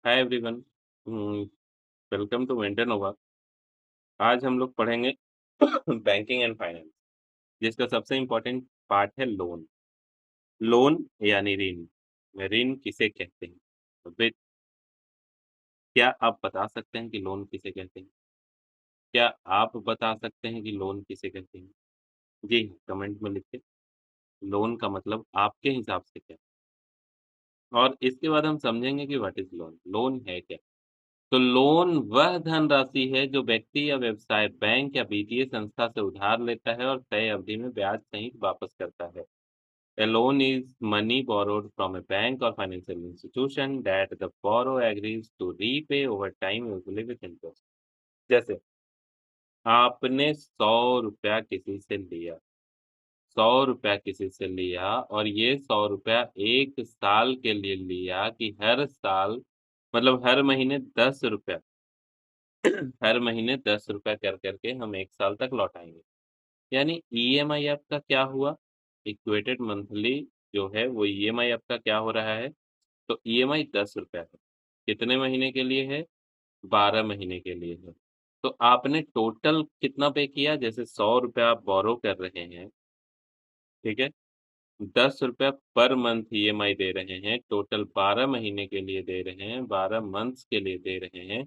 Hi everyone. Welcome to Mentor Nova. आज हम लोग पढ़ेंगे बैंकिंग एंड फाइनेंस, जिसका सबसे इम्पोर्टेंट पार्ट है लोन। लोन यानी ऋण। ऋण किसे कहते हैं? वे क्या आप बता सकते हैं कि लोन किसे कहते हैं? क्या आप बता सकते हैं कि लोन किसे कहते हैं? जी हाँ, कमेंट में लिखिए। लोन का मतलब आपके हिसाब से क्या है? और इसके बाद हम समझेंगे कि व्हाट इज़ लोन? लोन है क्या? तो लोन वह धनराशि है जो व्यक्ति या व्यवसाय बैंक या वित्तीय संस्था से उधार लेता है और तय अवधि में ब्याज सहित वापस करता है। A loan is money borrowed from a bank or financial institution that the borrower agrees to repay over time usually with interest। जैसे आपने 100 रुपया किसी से लिया, 100 रुपया किसी से लिया और ये 100 रुपया 1 साल के लिए लिया कि हर साल मतलब हर महीने 10 रुपया हर महीने 10 रुपया कर के हम 1 साल तक लौटाएँगे। यानी ईएमआई आपका क्या हुआ? इक्वेटेड मंथली जो है वो ईएमआई आपका क्या हो रहा है? तो ईएमआई 10 रुपया है। कितने महीने के लिए है? 12 महीने के लिए है। तो आपने टोटल कितना पे किया? जैसे 100 रुपया आप बोरो कर रहे हैं, ठीक है? 10 रुपया पर मंथ ईएमआई दे रहे हैं, टोटल 12 महीने के लिए दे रहे हैं, 12 मंथ्स के लिए दे रहे हैं।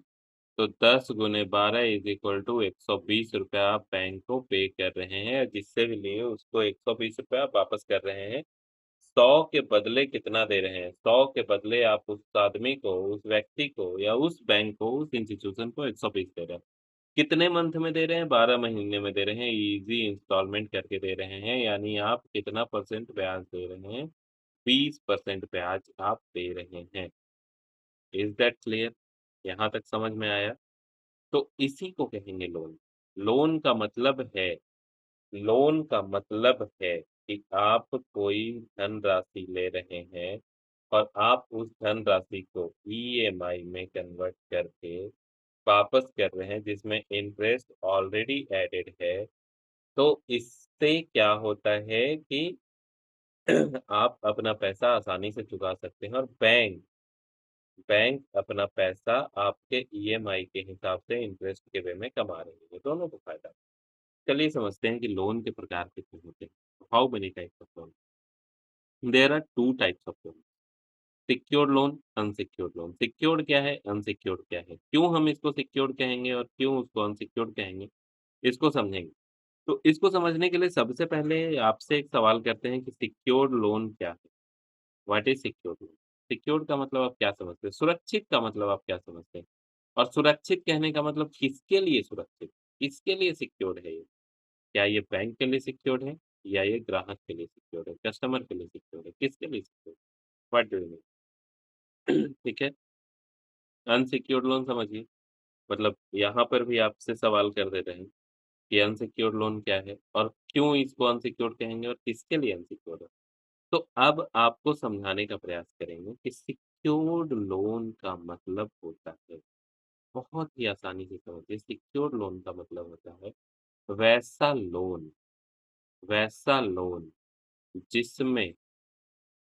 तो 10 गुने 12 इज़ इक्वल टू ₹120 आप बैंक को पे कर रहे हैं, जिससे भी लिए उसको ₹120 आप वापस कर रहे हैं। 100 के बदले कितना दे रहे हैं? 100 के बदले आप उस आदमी को, उस व्यक्ति को या उस बैंक को, उस इंस्टीट्यूशन को 120 दे रहे हैं। कितने मंथ में दे रहे हैं? 12 महीने में दे रहे हैं, ईज़ी इंस्टॉलमेंट करके दे रहे हैं, यानी आप कितना परसेंट ब्याज दे रहे हैं? 20% ब्याज आप दे रहे हैं। Is that clear? यहाँ तक समझ में आया? तो इसी को कहेंगे लोन। लोन का मतलब है लोन का मतलब है कि आप कोई धनराशि ले रहे हैं और आप उस धनराशि को ईएमआई में कन्वर्ट करके वापस कर रहे हैं, जिसमें इंटरेस्ट ऑलरेडी एडेड है। तो इससे क्या होता है कि आप अपना पैसा आसानी से चुका सकते हैं और बैंक बैंक अपना पैसा आपके ईएमआई के हिसाब से इंटरेस्ट के वे में कमा रही है, दोनों को फ़ायदा। चलिए समझते हैं कि लोन के प्रकार कितने होते हैं। How many types of loan? There are 2 types of loan, secured loan, unsecured loan. Secured क्या है? अनसिक्योर्ड क्या है? क्यों हम इसको सिक्योर्ड कहेंगे और क्यों उसको अनसिक्योर्ड कहेंगे? इसको समझेंगे। तो इसको समझने के लिए सबसे पहले आपसे एक सवाल करते हैं कि सिक्योर्ड लोन क्या है? What is secured loan? Secured का मतलब आप क्या समझते हैं? सुरक्षित का मतलब आप क्या समझते हैं? और सुरक्षित कहने का मतलब किसके लिए सुरक्षित? किसके लिए सिक्योर्ड है ये? क्या ये बैंक के लिए सिक्योर्ड है या ये ग्राहक के लिए सिक्योर्ड है, कस्टमर के लिए सिक्योर्ड है, किसके लिए सिक्योर्ड है? What do you mean? ठीक है, अनसिक्योर्ड लोन समझिए, मतलब यहाँ पर भी आपसे सवाल कर देते हैं कि अनसिक्योर्ड लोन क्या है और क्यों इसको अनसिक्योर्ड कहेंगे और किसके लिए अनसिक्योर्ड है? तो अब आपको समझाने का प्रयास करेंगे कि सिक्योर्ड लोन का मतलब होता है, बहुत ही आसानी से समझिए, सिक्योर्ड लोन का मतलब होता है वैसा लोन वैसा लोन जिसमें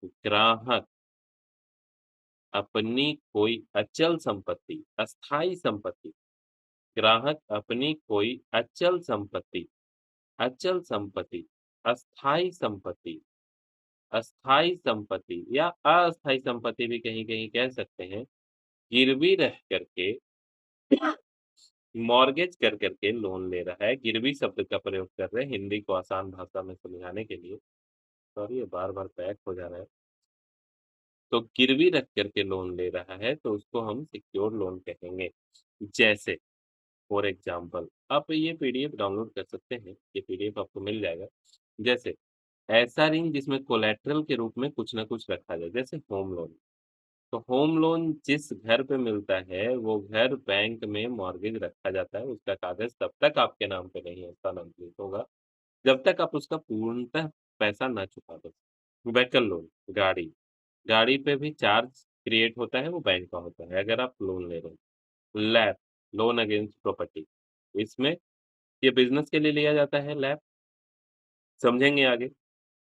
ग्राहक अपनी कोई अचल संपत्ति, अस्थायी संपत्ति, ग्राहक अपनी कोई अचल संपत्ति, अस्थायी संपत्ति, अस्थायी संपत्ति या अस्थायी संपत्ति भी कहीं-कहीं कह सकते हैं, गिरवी रख करके मॉर्गेज कर के लोन ले रहा है। गिरवी शब्द का प्रयोग कर रहे हैं हिंदी को आसान भाषा में समझाने के लिए। सॉरी, ये बार-बार बैक हो जा रहा है। तो गिरवी रख कर के लोन ले रहा है, तो उसको हम सिक्योर्ड लोन कहेंगे। जैसे फॉर एग्ज़ाम्पल आप ये पीडीएफ डाउनलोड कर सकते हैं, ये पीडीएफ आपको मिल जाएगा। जैसे ऐसा ऋण जिसमें कोलैटरल के रूप में कुछ न कुछ रखा जाए, जैसे होम लोन। तो होम लोन जिस घर पे मिलता है, वो घर बैंक में मॉर्गेज रखा जाता है, उसका कागज़ तब तक आपके नाम पे नहीं हस्तांतरित होगा, जब तक आप उसका पूर्णतः पैसा ना चुका दो। व्हीकल लोन, गाड़ी, गाड़ी पे भी चार्ज क्रिएट होता है, वो बैंक का होता है, अगर आप लोन ले रहे हैं। लैप, लोन अगेंस्ट प्रॉपर्टी, इसमें ये बिज़नेस के लिए लिया जाता है लैप, समझेंगे आगे।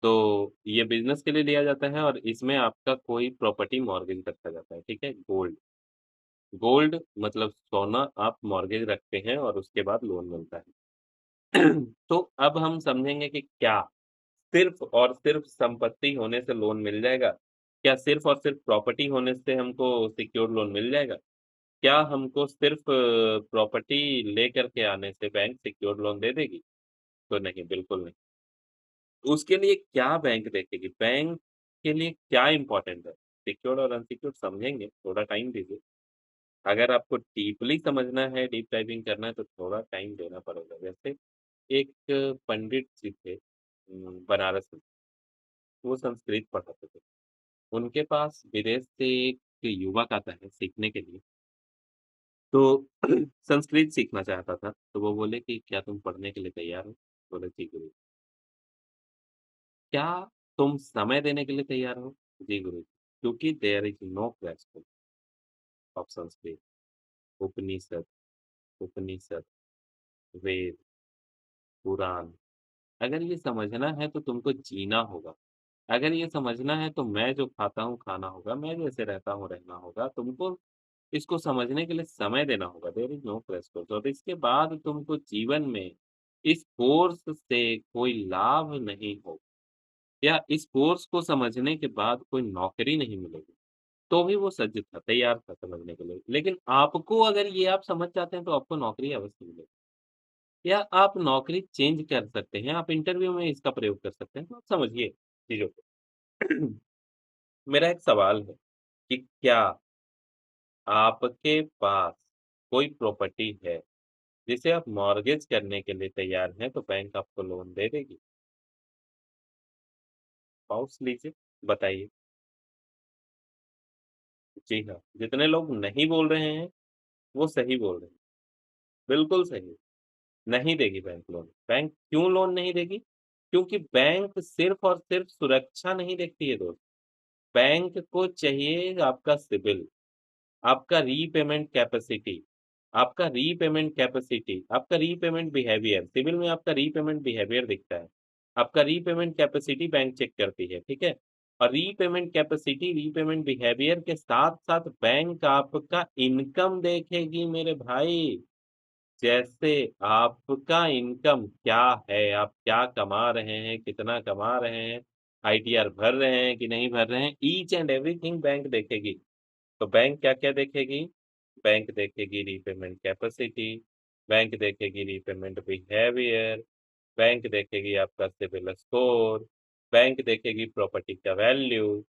तो ये बिज़नेस के लिए लिया जाता है और इसमें आपका कोई प्रॉपर्टी मॉर्गेज रखा जाता है, ठीक है? गोल्ड, गोल्ड मतलब सोना आप मॉर्गेज रखते हैं और उसके बाद लोन मिलता है। तो अब हम समझेंगे कि क्या सिर्फ़ और सिर्फ़ संपत्ति होने से लोन मिल जाएगा? क्या सिर्फ़ और सिर्फ़ प्रॉपर्टी होने से हमको सिक्योर्ड लोन मिल जाएगा? क्या हमको सिर्फ़ प्रॉपर्टी लेकर के आने से बैंक सिक्योर्ड लोन दे देगी? तो नहीं, बिल्कुल नहीं। उसके लिए क्या बैंक देखेगी? बैंक के लिए क्या इम्पोर्टेंट है? सिक्योर्ड और अनसिक्योर्ड समझेंगे, थोड़ा टाइम दीजिए। अगर आपको डीपली समझना है, डीप डाइविंग करना है तो थोड़ा टाइम देना पड़ेगा। वैसे एक पंडित जी थे बनारस में, वो संस्कृत पढ़ाते थे। उनके पास विदेश से एक युवक आता है सीखने के लिए, तो संस्कृत सीखना चाहता था, तो वो बोले कि क्या तुम पढ़ने के लिए तैयार हो? बोले जी गुरु। क्या तुम समय देने के लिए तैयार हो? जी गुरु। क्योंकि there is no question of Sanskrit, Upanishad Upanishad, Veda, Purana, अगर ये समझना है तो तुमको जीना होगा। अगर ये समझना है तो मैं जो खाता हूँ खाना होगा, मैं जैसे रहता हूँ रहना होगा। तुमको इसको समझने के लिए समय देना होगा, देयर इज़ नो क्वेश्चन और इसके बाद तुमको जीवन में इस कोर्स से कोई लाभ नहीं हो या इस कोर्स को समझने के बाद कोई नौकरी नहीं मिलेगी, तो भी वो सज्ज था, तैयार था समझने के लिए। लेकिन आपको अगर ये आप समझ जाते हैं तो आपको नौकरी अवश्य मिलेगी या आप नौकरी चेंज कर सकते हैं, आप इंटरव्यू में इसका प्रयोग कर सकते हैं, तो आप समझिए चीज़ों को। मेरा एक सवाल है कि क्या आपके पास कोई प्रॉपर्टी है, जिसे आप मॉर्गेज करने के लिए तैयार हैं, तो बैंक आपको लोन दे देगी? पाउच लीजिए, बताइए। जी हाँ, जितने लोग नहीं बोल रहे हैं, वो सही बोल रहे हैं, बिल्कुल सही। नहीं देगी बैंक लोन। बैंक क्यों लोन नहीं देगी? क्योंकि बैंक सिर्फ़ और सिर्फ़ सुरक्षा नहीं देखती है दोस्त, बैंक को चाहिए आपका सिबिल। आपका रीपेमेंट कैपेसिटी, आपका रीपेमेंट बिहेवियर, सिविल में आपका रीपेमेंट बिहेवियर दिखता है। आपका रीपेमेंट कैपेसिटी बैंक चेक करती है, ठीक है? और रीपेमेंट कैपेसिटी, रीपेमेंट बिहेवियर के साथ-साथ बैंक आपका इनकम देखेगी मेरे भाई। जैसे आपका इनकम क्या है, आप क्या कमा रहे हैं, कितना कमा रहे हैं, आईटीआर भर रहे हैं कि नहीं भर रहे हैं, ईच एंड एवरीथिंग बैंक देखेगी। तो बैंक क्या-क्या देखेगी? बैंक देखेगी रीपेमेंट कैपेसिटी, बैंक देखेगी रीपेमेंट बिहेवियर, बैंक देखेगी आपका सिबिल स्कोर, बैंक देखेगी प्रॉपर्टी का वैल्यू।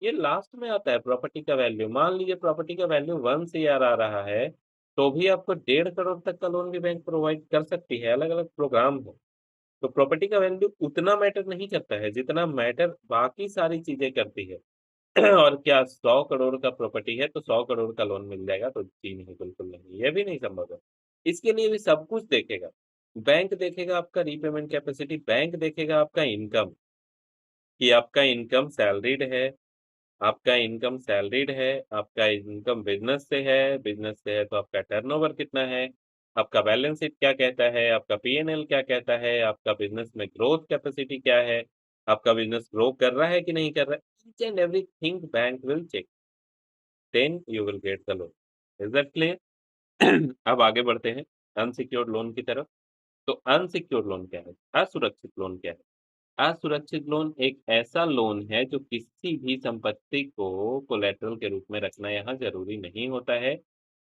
ये लास्ट में आता है प्रॉपर्टी का वैल्यू। मान लीजिए प्रॉपर्टी का वैल्यू 1 सीआर आ रहा है, तो भी आपको 1.5 करोड़ तक का लोन भी बैंक प्रोवाइड कर सकती है, अलग-अलग प्रोग्राम है। तो प्रॉपर्टी का वैल्यू उतना मैटर नहीं करता है, जितना मैटर बाकी सारी चीज़ें करती है। और क्या 100 करोड़ का प्रॉपर्टी है, तो 100 करोड़ का लोन मिल जाएगा? तो जी नहीं, बिल्कुल नहीं, ये भी नहीं संभव है। इसके लिए भी सब कुछ देखेगा। बैंक देखेगा आपका रीपेमेंट कैपेसिटी, बैंक देखेगा आपका इनकम, कि आपका इनकम सैलरीड है, आपका इनकम सैलरीड है, आपका इनकम बिज़नेस से है, बिज़नेस से है तो आपका टर्नओवर कितना है, आपका बैलेंस शीट क्या कहता है, आपका पी-एन-एल क्या कहता है, आपका बिज़नेस में ग्रोथ कैपेसिटी क्या है, आपका बिज़नेस ग्रो कर रहा है कि नहीं कर रहा है। Each and everything bank will check, then you will get the loan. Is that clear? अब आगे बढ़ते हैं अनसिक्योर्ड लोन की तरफ। तो अनसिक्योर्ड लोन क्या है? असुरक्षित लोन क्या है? असुरक्षित लोन एक ऐसा लोन है जो किसी भी संपत्ति को कोलैटरल के रूप में रखना यहाँ ज़रूरी नहीं होता है।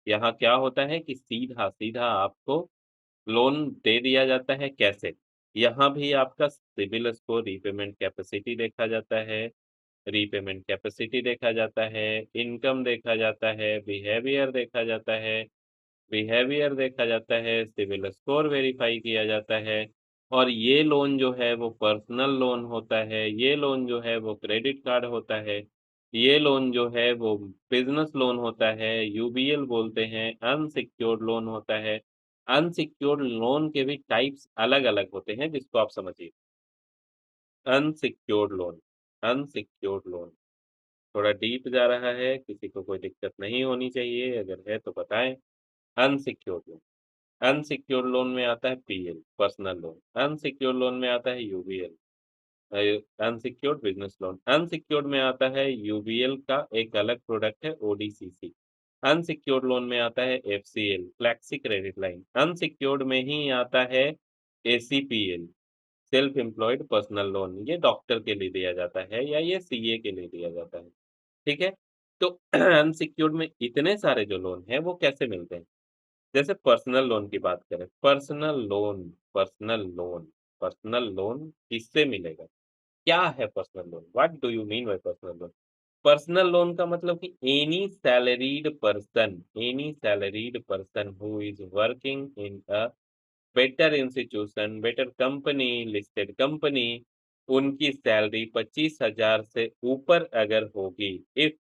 यहाँ क्या होता है कि सीधा-सीधा आपको लोन दे दिया जाता है, कैसे? यहाँ भी आपका सिबिल स्कोर, रीपेमेंट कैपेसिटी देखा जाता है, इनकम देखा जाता है, बिहेवियर देखा जाता है, सिबिल स्कोर वेरीफाई किया जाता है और ये लोन जो है वो पर्सनल लोन होता है, ये लोन जो है वो क्रेडिट कार्ड होता है, ये लोन जो है वो बिज़नेस लोन होता है, यूबीएल बोलते हैं, अनसिक्योर्ड लोन होता है। अनसिक्योर्ड लोन के भी टाइप्स अलग-अलग होते हैं जिसको आप समझिए। अनसिक्योर्ड लोन अनसिक्योर्ड लोन थोड़ा डीप जा रहा है, किसी को कोई दिक्कत नहीं होनी चाहिए, अगर है तो बताएँ। अनसिक्योर्ड लोन अनसिक्योर्ड लोन में आता है PL, personal loan. Unsecured loan में आता है UBL, unsecured business loan. Unsecured में आता है यूबीएल का एक अलग प्रोडक्ट है ओडीसीसी। अनसिक्योर्ड लोन में आता है FCL, flexi credit line. Unsecured में ही आता है एसीपीएल, सेल्फ एम्प्लॉयड पर्सनल लोन। ये डॉक्टर के लिए दिया जाता है या ये सीए के लिए दिया जाता है, ठीक है? तो अनसिक्योर्ड में इतने सारे जो लोन हैं, वो कैसे मिलते हैं? जैसे पर्सनल लोन किससे मिलेगा? क्या है personal loan? What do you mean by personal loan? Personal loan का मतलब कि any salaried person who is working in a better institution, better company, listed company, उनकी सैलरी 25,000 से ऊपर अगर होगी, इफ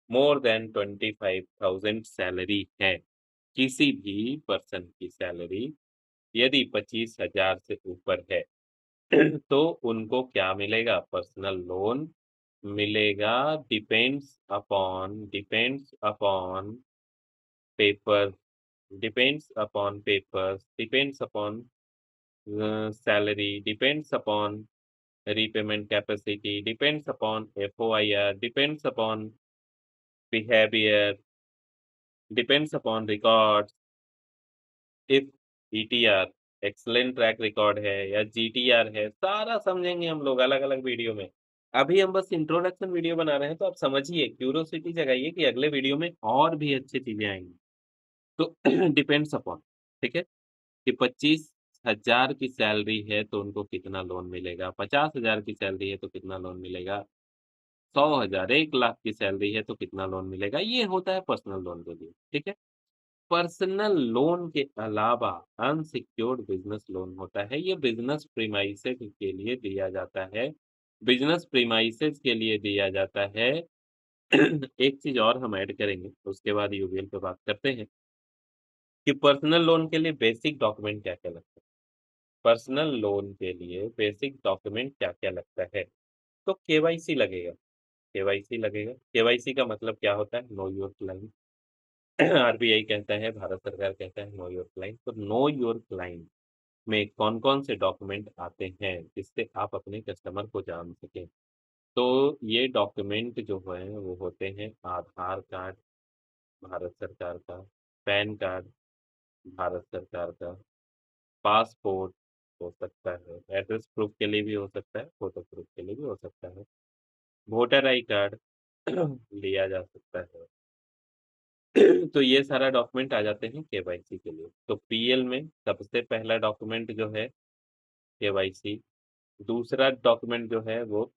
मोर देन 25,000 सैलरी है, किसी भी पर्सन की सैलरी यदि 25,000 से ऊपर है, तो उनको क्या मिलेगा? पर्सनल लोन मिलेगा। Depends upon paper, depends upon salary, depends upon repayment capacity, depends upon FOIR, depends upon behavior, depends upon records, if ETR excellent track record है या जीटीआर है, सारा समझेंगे हम लोग अलग-अलग वीडियो में। अभी हम बस इंट्रोडक्शन वीडियो बना रहे हैं, तो आप समझिए, क्यूरियोसिटी जगाइए कि अगले वीडियो में और भी अच्छी चीज़ें आएँगी। तो डिपेंड्स अपॉन, ठीक है? कि 25,000 की सैलरी है तो उनको कितना लोन मिलेगा, 50,000 की सैलरी है तो कितना लोन मिलेगा, 100,000 1 लाख की सैलरी है तो कितना लोन मिलेगा, ये होता है पर्सनल लोन के लिए, ठीक है? पर्सनल लोन के अलावा अनसिक्योर्ड बिज़नेस लोन होता है, ये बिज़नेस प्रीमाइसेस के लिए दिया जाता है। बिज़नेस प्रीमाइसेस के लिए दिया जाता है। एक चीज़ और हम ऐड करेंगे, उसके बाद यूजुअल पे बात करते हैं कि पर्सनल लोन के लिए बेसिक डॉक्यूमेंट क्या-क्या लगता है। पर्सनल लोन के लिए बेसिक डॉक्यूमेंट क्या-क्या लगता है? तो केवाईसी लगेगा। केवाईसी लगेगा। केवाईसी का मतलब क्या होता है? Know your client. आरबीआई कहता है, भारत सरकार कहता है नो योर क्लाइंट। तो नो योर क्लाइंट में कौन-कौन से डॉक्यूमेंट आते हैं, जिससे आप अपने कस्टमर को जान सकें? तो ये डॉक्यूमेंट जो हैं, वो होते हैं आधार कार्ड भारत सरकार का, पैन कार्ड भारत सरकार का, पासपोर्ट हो सकता है, एड्रेस प्रूफ के लिए भी हो सकता है, फ़ोटो प्रूफ के लिए भी हो सकता है, वोटर आई कार्ड लिया जा सकता है। तो ये सारा डॉक्यूमेंट आ जाते हैं केवाईसी के लिए। तो पीएल में सबसे पहला डॉक्यूमेंट जो है केवाईसी, दूसरा डॉक्यूमेंट जो है वो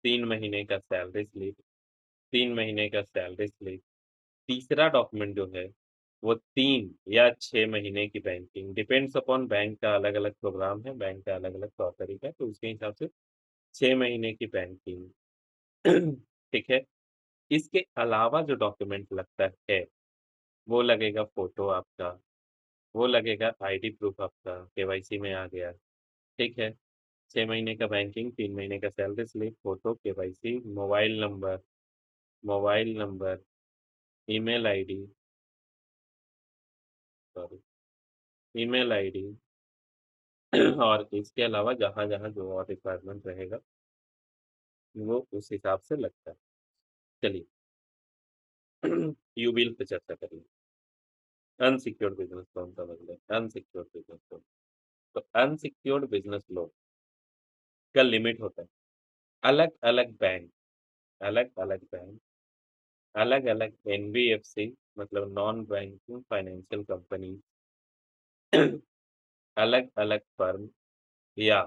3 महीने का सैलरी स्लिप, 3 महीने का सैलरी स्लिप, तीसरा डॉक्यूमेंट जो है वो 3 या 6 महीने की बैंकिंग, डिपेंड्स अपॉन बैंक का अलग-अलग प्रोग्राम है, बैंक का अलग-अलग तौर-तरीका है, तो उसके हिसाब से 6 महीने की बैंकिंग, ठीक है? इसके अलावा जो डॉक्यूमेंट लगता है, वो लगेगा फ़ोटो आपका, वो लगेगा आईडी प्रूफ आपका, केवाईसी में आ गया, ठीक है? 6 महीने का बैंकिंग, 3 महीने का salary slip, photo, KYC, mobile number, email ID sorry, email ID और इसके अलावा जहाँ-जहाँ जो और रिक्वायरमेंट रहेगा, वो उस हिसाब से लगता है। चलिए यूबिल पे चर्चा करिए। अनसिक्योर्ड बिज़नेस लोन समझ लें, अनसिक्योर्ड बिज़नेस लोन। तो अनसिक्योर्ड बिज़नेस लोन का लिमिट होता है। अलग-अलग बैंक, अलग-अलग एनबीएफसी मतलब नॉन बैंकिंग फाइनेंशियल कंपनी, अलग-अलग फर्म या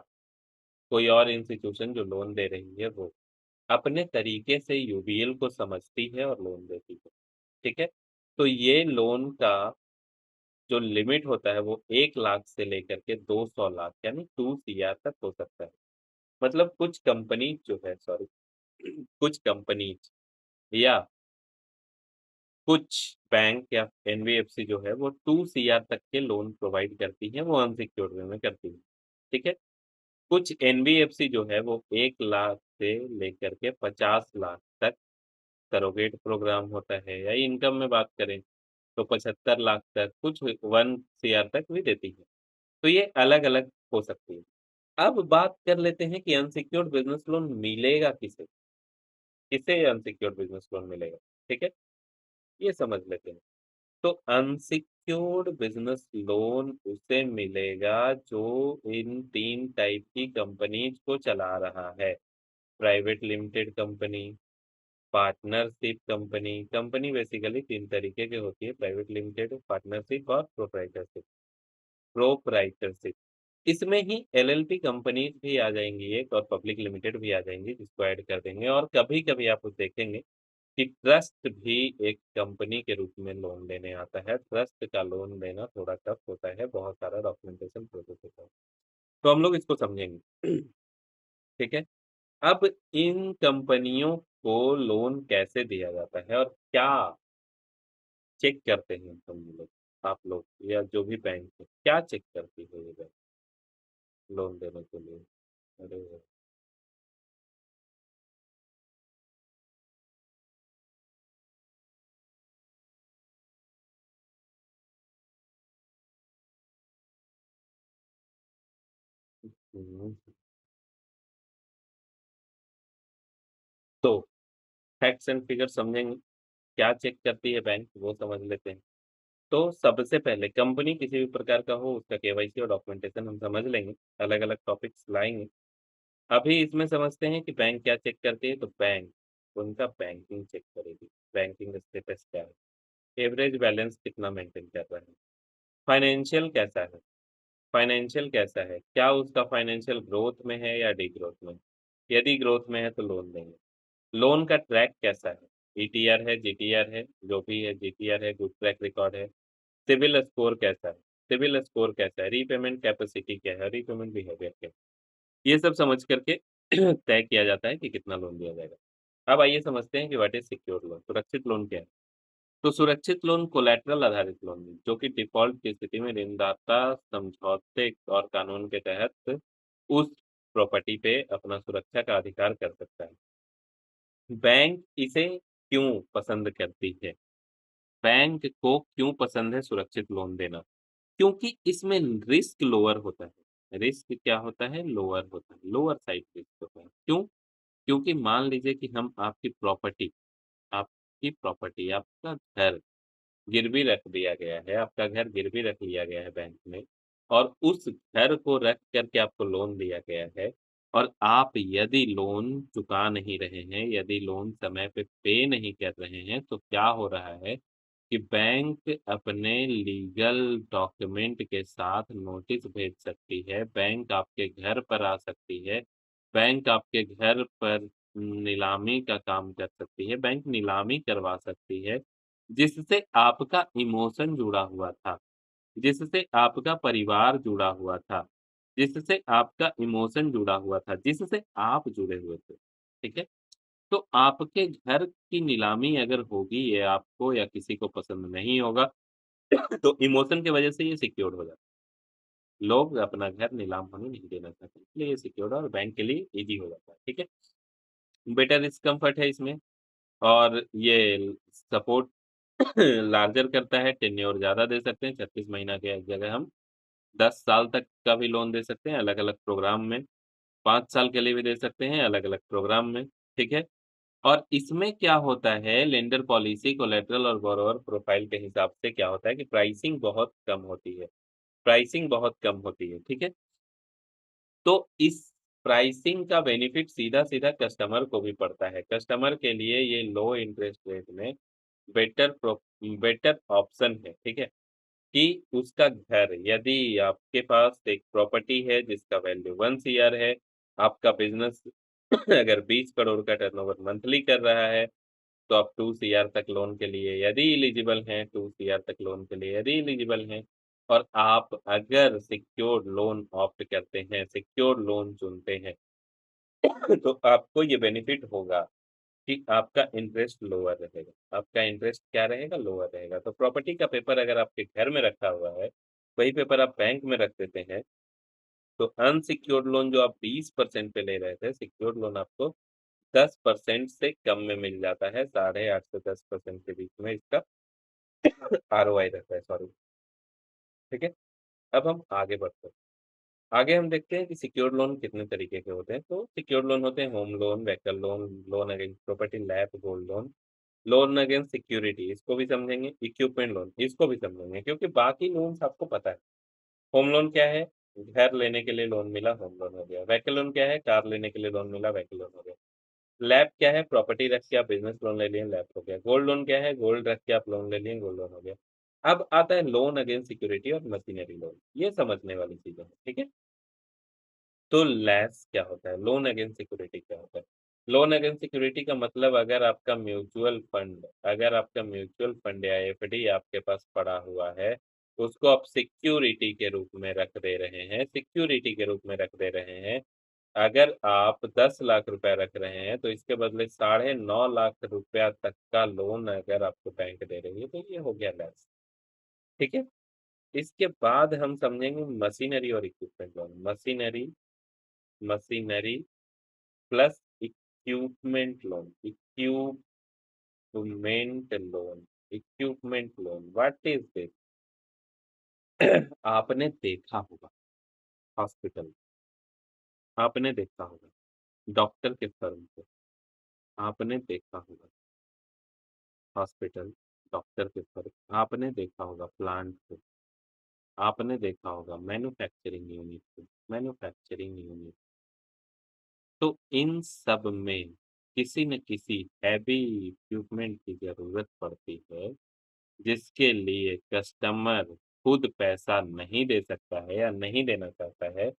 कोई और इंस्टीट्यूशन जो लोन दे रही है वो, अपने तरीके से यूबीएल को समझती है और लोन देती है, ठीक है? तो ये लोन का जो लिमिट होता है वो 1 लाख से लेकर के 200 लाख यानी 2 सीआर तक हो सकता है। मतलब कुछ कंपनी जो है सॉरी कुछ कंपनीज़ या कुछ बैंक या एनबीएफसी जो है वो 2 सीआर तक के लोन प्रोवाइड करती हैं, वो अनसिक्योर्ड वे में करती हैं, ठीक है? कुछ एनबीएफसी जो है वो 1 लाख से लेकर के 50 लाख तक सरोगेट प्रोग्राम होता है या इनकम में बात करें तो 75 लाख तक, कुछ 1 सीआर तक भी देती है। तो ये अलग-अलग हो सकती है। अब बात कर लेते हैं कि अनसिक्योर्ड बिज़नेस लोन मिलेगा किसे? किसे अनसिक्योर्ड बिज़नेस लोन मिलेगा? ठीक है? ये समझ लेते हैं। तो अनसिक्योर्ड बिज़नेस लोन उसे मिलेगा जो इन 3 टाइप की कंपनीज़ को चला रहा है। Private limited company, partnership company, company basically 3 तरीके की होती है, प्राइवेट लिमिटेड, पार्टनरशिप और प्रोप्राइटरशिप। प्रोप्राइटरशिप इसमें ही एलएलपी कंपनीज़ भी आ जाएँगी एक और पब्लिक लिमिटेड भी आ जाएँगी जिसको ऐड कर देंगे और कभी-कभी आप देखेंगे कि ट्रस्ट भी एक कंपनी के रूप में लोन लेने आता है। ट्रस्ट का लोन लेना थोड़ा टफ होता है, बहुत सारा डॉक्यूमेंटेशन प्रोसेस होता है। तो हम लोग इसको समझेंगे, ठीक है? अब इन कंपनियों को लोन कैसे दिया जाता है और क्या चेक करते हैं हम लोग, आप लोग या जो भी बैंक है, क्या चेक करती है ये बैंक लोन देने के लिए? अरे! हुँ, तो फैक्ट्स एंड फिगर्स समझेंगे, क्या चेक करती है बैंक वो समझ लेते हैं। तो सबसे पहले कंपनी किसी भी प्रकार का हो उसका केवाईसी और डॉक्यूमेंटेशन हम समझ लेंगे, अलग-अलग टॉपिक्स लाएँगे। अभी इसमें समझते हैं कि बैंक क्या चेक करती है, तो बैंक उनका बैंकिंग चेक करेगी, बैंकिंग स्टेटस क्या है, एवरेज बैलेंस कितना मेंटेन कर रहा है, फाइनेंशियल कैसा है फाइनेंशियल कैसा है, क्या उसका फाइनेंशियल ग्रोथ में है या डिग्रोथ में? यदि ग्रोथ में है तो लोन देंगे। लोन का ट्रैक कैसा है? ईटीआर है, जीटीआर है, जो भी है जीटीआर है, गुड ट्रैक रिकॉर्ड है। सिबिल स्कोर कैसा है? सिबिल स्कोर कैसा है? रीपेमेंट कैपेसिटी क्या है? रीपेमेंट बिहेवियर क्या है? ये सब समझ कर के तय किया जाता है कि कितना लोन दिया जाएगा। अब आइए समझते हैं कि व्हाट इज़ सिक्योर्ड लोन, सुरक्षित लोन क्या है? तो सुरक्षित लोन कोलैटरल आधारित लोन है, जो कि डिफ़ॉल्ट की स्थिति में ऋणदाता समझौते और कानून के तहत उस प्रॉपर्टी पे अपना सुरक्षा का अधिकार कर सकता है। बैंक इसे क्यों पसंद करती है? बैंक को क्यों पसंद है सुरक्षित लोन देना? क्योंकि इसमें रिस्क लोअर होता है। रिस्क क्या होता है? लोअर होता है, लोअर साइड रिस्क होता है। क्यों? क्योंकि मान लीजिए कि हम आपकी प्रॉपर्टी, आपका घर गिरवी रख दिया गया है, आपका घर गिरवी रख लिया गया है बैंक में और उस घर को रख कर के आपको लोन दिया गया है और आप यदि लोन चुका नहीं रहे हैं, यदि लोन समय पे पे नहीं कर रहे हैं, तो क्या हो रहा है कि बैंक अपने लीगल डॉक्यूमेंट के साथ नोटिस भेज सकती है, बैंक आपके घर पर आ सकती है, बैंक आपके घर पर नीलामी का काम कर सकती है, बैंक नीलामी करवा सकती है, जिससे आपका इमोशन जुड़ा हुआ था, जिससे आपका परिवार जुड़ा हुआ था, जिससे आपका इमोशन जुड़ा हुआ था, जिससे आप जुड़े हुए थे, ठीक है? तो आपके घर की नीलामी अगर होगी, ये आपको या किसी को पसंद नहीं होगा, तो इमोशन की वजह से ये सिक्योर्ड हो जाता है। लोग अपना घर नीलाम होने नहीं देना चाहते, इसलिए ये सिक्योर्ड है और बैंक के लिए ईज़ी हो जाता है, ठीक है? बेटर रिस्क कम्फर्ट है इसमें और ये सपोर्ट लार्जर करता है, टेन्योर ज़्यादा दे सकते हैं, 36 महीना के जगह हम 10 साल तक का भी लोन दे सकते हैं अलग-अलग प्रोग्राम में, 5 साल के लिए भी दे सकते हैं अलग-अलग प्रोग्राम में, ठीक है? और इसमें क्या होता है लेंडर पॉलिसी, कोलैटरल और बोरोवर प्रोफाइल के हिसाब से क्या होता है कि प्राइसिंग बहुत कम होती है, प्राइसिंग बहुत कम होती है, ठीक है? तो इस प्राइसिंग का बेनिफिट सीधा-सीधा कस्टमर को भी पड़ता है। कस्टमर के लिए ये लो इंटरेस्ट रेट में बेटर ऑप्शन है, ठीक है? कि उसका घर यदि आपके पास एक प्रॉपर्टी है जिसका वैल्यू 1 सीआर है, आपका बिज़नेस अगर 20 करोड़ का टर्नओवर मंथली कर रहा है, तो आप 2 सीआर तक लोन के लिए यदि एलिजिबल हैं, 2 सीआर तक लोन के लिए यदि एलिजिबल हैं और आप अगर सिक्योर्ड लोन ऑप्ट करते हैं, सिक्योर्ड लोन चुनते हैं, तो आपको ये बेनिफिट होगा कि आपका इंटरेस्ट लोअर रहेगा। आपका इंटरेस्ट क्या रहेगा? लोअर रहेगा। तो प्रॉपर्टी का पेपर अगर आपके घर में रखा हुआ है, वही पेपर आप बैंक में रख देते हैं, तो अनसिक्योर्ड लोन जो आप 20% पे ले रहे थे, सिक्योर्ड लोन आपको 10% से कम में मिल जाता है, 8.5 से 10% के बीच में इसका आरओआई रहता है, सॉरी, ठीक है? अब हम आगे बढ़ते हैं। आगे हम देखते हैं कि सिक्योर्ड लोन कितने तरीके के होते हैं। तो सिक्योर्ड लोन होते हैं home loan, vehicle loan, loan against property, lap, gold loan. Loan against security इसको भी समझेंगे, इक्विपमेंट लोन इसको भी समझेंगे क्योंकि बाकी लोन्स आपको पता है। होम लोन क्या है? घर लेने के लिए लोन मिला, होम लोन हो गया। व्हीकल लोन क्या है? कार लेने के लिए लोन मिला, व्हीकल लोन हो गया। लैब क्या है? प्रॉपर्टी रख के आप बिज़नेस लोन ले लिए, लैब हो गया। गोल्ड लोन क्या है? गोल्ड रख के आप लोन ले लिए, गोल्ड लोन हो गया। अब आता है लोन अगेंस्ट सिक्योरिटी और मशीनरी लोन, ये समझने वाली चीज़ें हैं, ठीक है? तो लैस क्या होता है? लोन अगेंस्ट सिक्योरिटी क्या होता है? लोन अगेंस्ट सिक्योरिटी का मतलब अगर आपका म्यूचुअल फंड या एफडी आपके पास पड़ा हुआ है, उसको आप सिक्योरिटी के रूप में रख दे रहे हैं, सिक्योरिटी के रूप में रख दे रहे हैं। अगर आप 10 लाख रुपए रख रहे हैं, तो इसके बदले साढ़े 9 लाख रुपया तक का लोन अगर आपको बैंक दे रही है, तो ये हो गया लैस, ठीक है? इसके बाद हम समझेंगे मशीनरी और equipment loan. Machinery machinery plus equipment loan, equipment loan what is this? आपने देखा होगा हॉस्पिटल, आपने देखा होगा डॉक्टर के फर्म पे, आपने देखा होगा हॉस्पिटल, डॉक्टर के फर्म, आपने देखा होगा प्लांट पे, आपने देखा होगा मैन्युफैक्चरिंग यूनिट। तो इन सब में किसी न किसी हैवी इक्विपमेंट की जरूरत पड़ती है, जिसके लिए कस्टमर खुद पैसा नहीं दे सकता है या नहीं देना चाहता है।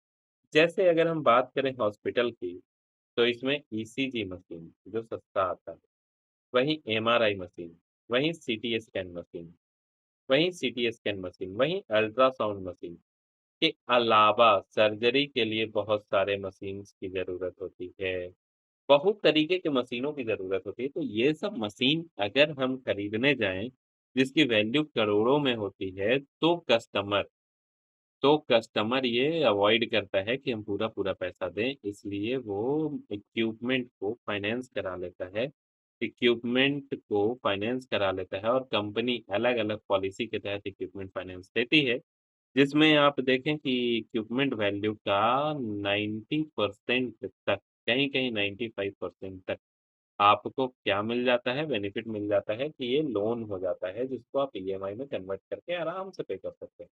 जैसे अगर हम बात करें हॉस्पिटल की, तो इसमें ईसीजी मशीन जो सस्ता आता है, वहीं एमआरआई मशीन, वहीं सीटी स्कैन मशीन, वहीं अल्ट्रासाउंड मशीन के अलावा सर्जरी के लिए बहुत सारे मशीन्स की ज़रूरत होती है। बहुत तरीके के मशीनों की ज़रूरत होती है, तो ये सब मशीन अगर हम खरीदने जाएँ, जिसकी वैल्यू करोड़ों में होती है, तो कस्टमर ये अवॉइड करता है कि हम पूरा-पूरा पैसा दें, इसलिए वो इक्विपमेंट को फाइनेंस करा लेता है। इक्विपमेंट को फाइनेंस करा लेता है और कंपनी अलग-अलग पॉलिसी के तहत इक्विपमेंट फाइनेंस देती है, जिसमें आप देखें कि इक्विपमेंट वैल्यू का 90% तक, कहीं-कहीं 95% तक आपको क्या मिल जाता है, बेनिफिट मिल जाता है कि ये लोन हो जाता है, जिसको आप ईएमआई में कन्वर्ट करके आराम से पे कर सकते हैं।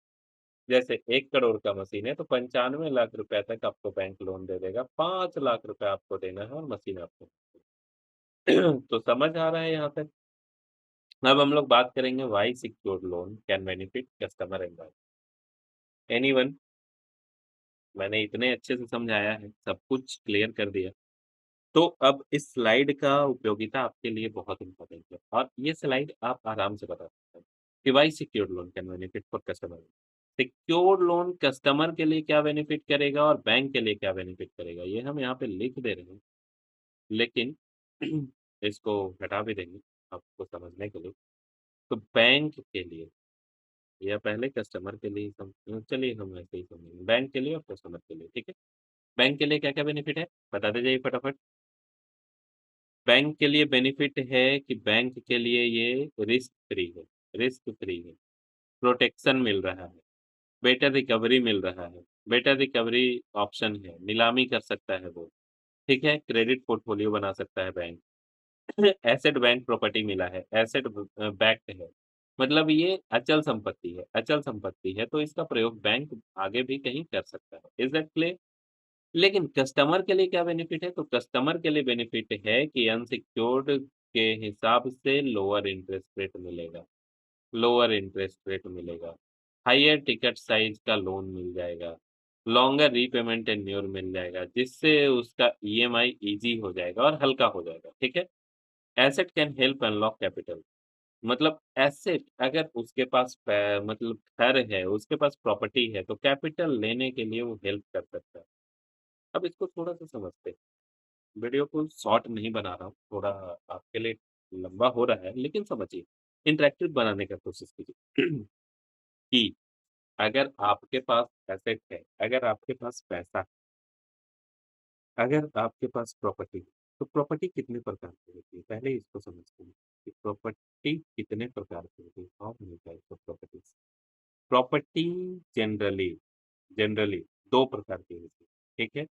जैसे 1 करोड़ का मशीन है, तो 95 लाख रुपए तक आपको बैंक लोन दे देगा, 5 लाख रुपए आपको देना है और मशीन आपको तो समझ आ रहा है यहाँ तक? अब हम लोग बात करेंगे why secured loan can benefit customer and anyone. मैंने इतने अच्छे से समझाया है, सब कुछ क्लियर कर दिया। तो अब इस स्लाइड का उपयोगिता आपके लिए बहुत इम्पोर्टेंट है और ये स्लाइड आप आराम से बता सकते हैं कि why secured loan can benefit for customer. Secured loan customer के लिए क्या बेनिफिट करेगा और बैंक के लिए क्या बेनिफिट करेगा, ये हम यहाँ पे लिख दे रहे हैं, लेकिन इसको हटा भी देंगे आपको समझने के लिए। तो बैंक के लिए या पहले कस्टमर के लिए चलिए हम ऐसे ही समझेंगे, बैंक के लिए और कस्टमर के लिए, ठीक है? बैंक के लिए क्या-क्या बेनिफिट है? बताते जाइए फटाफट। बैंक के लिए बेनिफिट है कि बैंक के लिए ये रिस्क फ्री है, प्रोटेक्शन मिल रहा है, बेटर रिकवरी मिल रहा है, बेटर रिकवरी ऑप्शन है, नीलामी कर सकता है वो, ठीक है? क्रेडिट पोर्टफोलियो बना सकता है बैंक, एसेट बैंक प्रॉपर्टी मिला है, एसेट बैक्ड है, मतलब ये अचल संपत्ति है, तो इसका प्रयोग बैंक आगे भी कहीं कर सकता है। Is that clear? लेकिन कस्टमर के लिए क्या बेनिफिट है? तो कस्टमर के लिए बेनिफिट है कि अनसिक्योर्ड के हिसाब से लोअर इंटरेस्ट रेट मिलेगा, हायर टिकट साइज़ का लोन मिल जाएगा, लॉन्गर रीपेमेंट टेन्योर मिल जाएगा, जिससे उसका ईएमआई ईज़ी हो जाएगा और हल्का हो जाएगा, ठीक है? Asset can help unlock capital, मतलब एसेट अगर उसके पास मतलब घर है, उसके पास प्रॉपर्टी है, तो कैपिटल लेने के लिए वो हेल्प कर सकता है। अब इसको थोड़ा-सा समझते हैं। वीडियो को शॉर्ट नहीं बना रहा हूँ, थोड़ा आपके लिए लंबा हो रहा है, लेकिन समझिए, इंटरैक्टिव बनाने का कोशिश कीजिए कि अगर आपके पास एसेट है, अगर आपके पास पैसा है, अगर आपके पास प्रॉपर्टी है, तो प्रॉपर्टी कितने प्रकार की होती है? पहले इसको समझते हैं कि प्रॉपर्टी कितने प्रकार की होती है? How many types of properties? Property generally generally 2 प्रकार की होती है, ठीक है?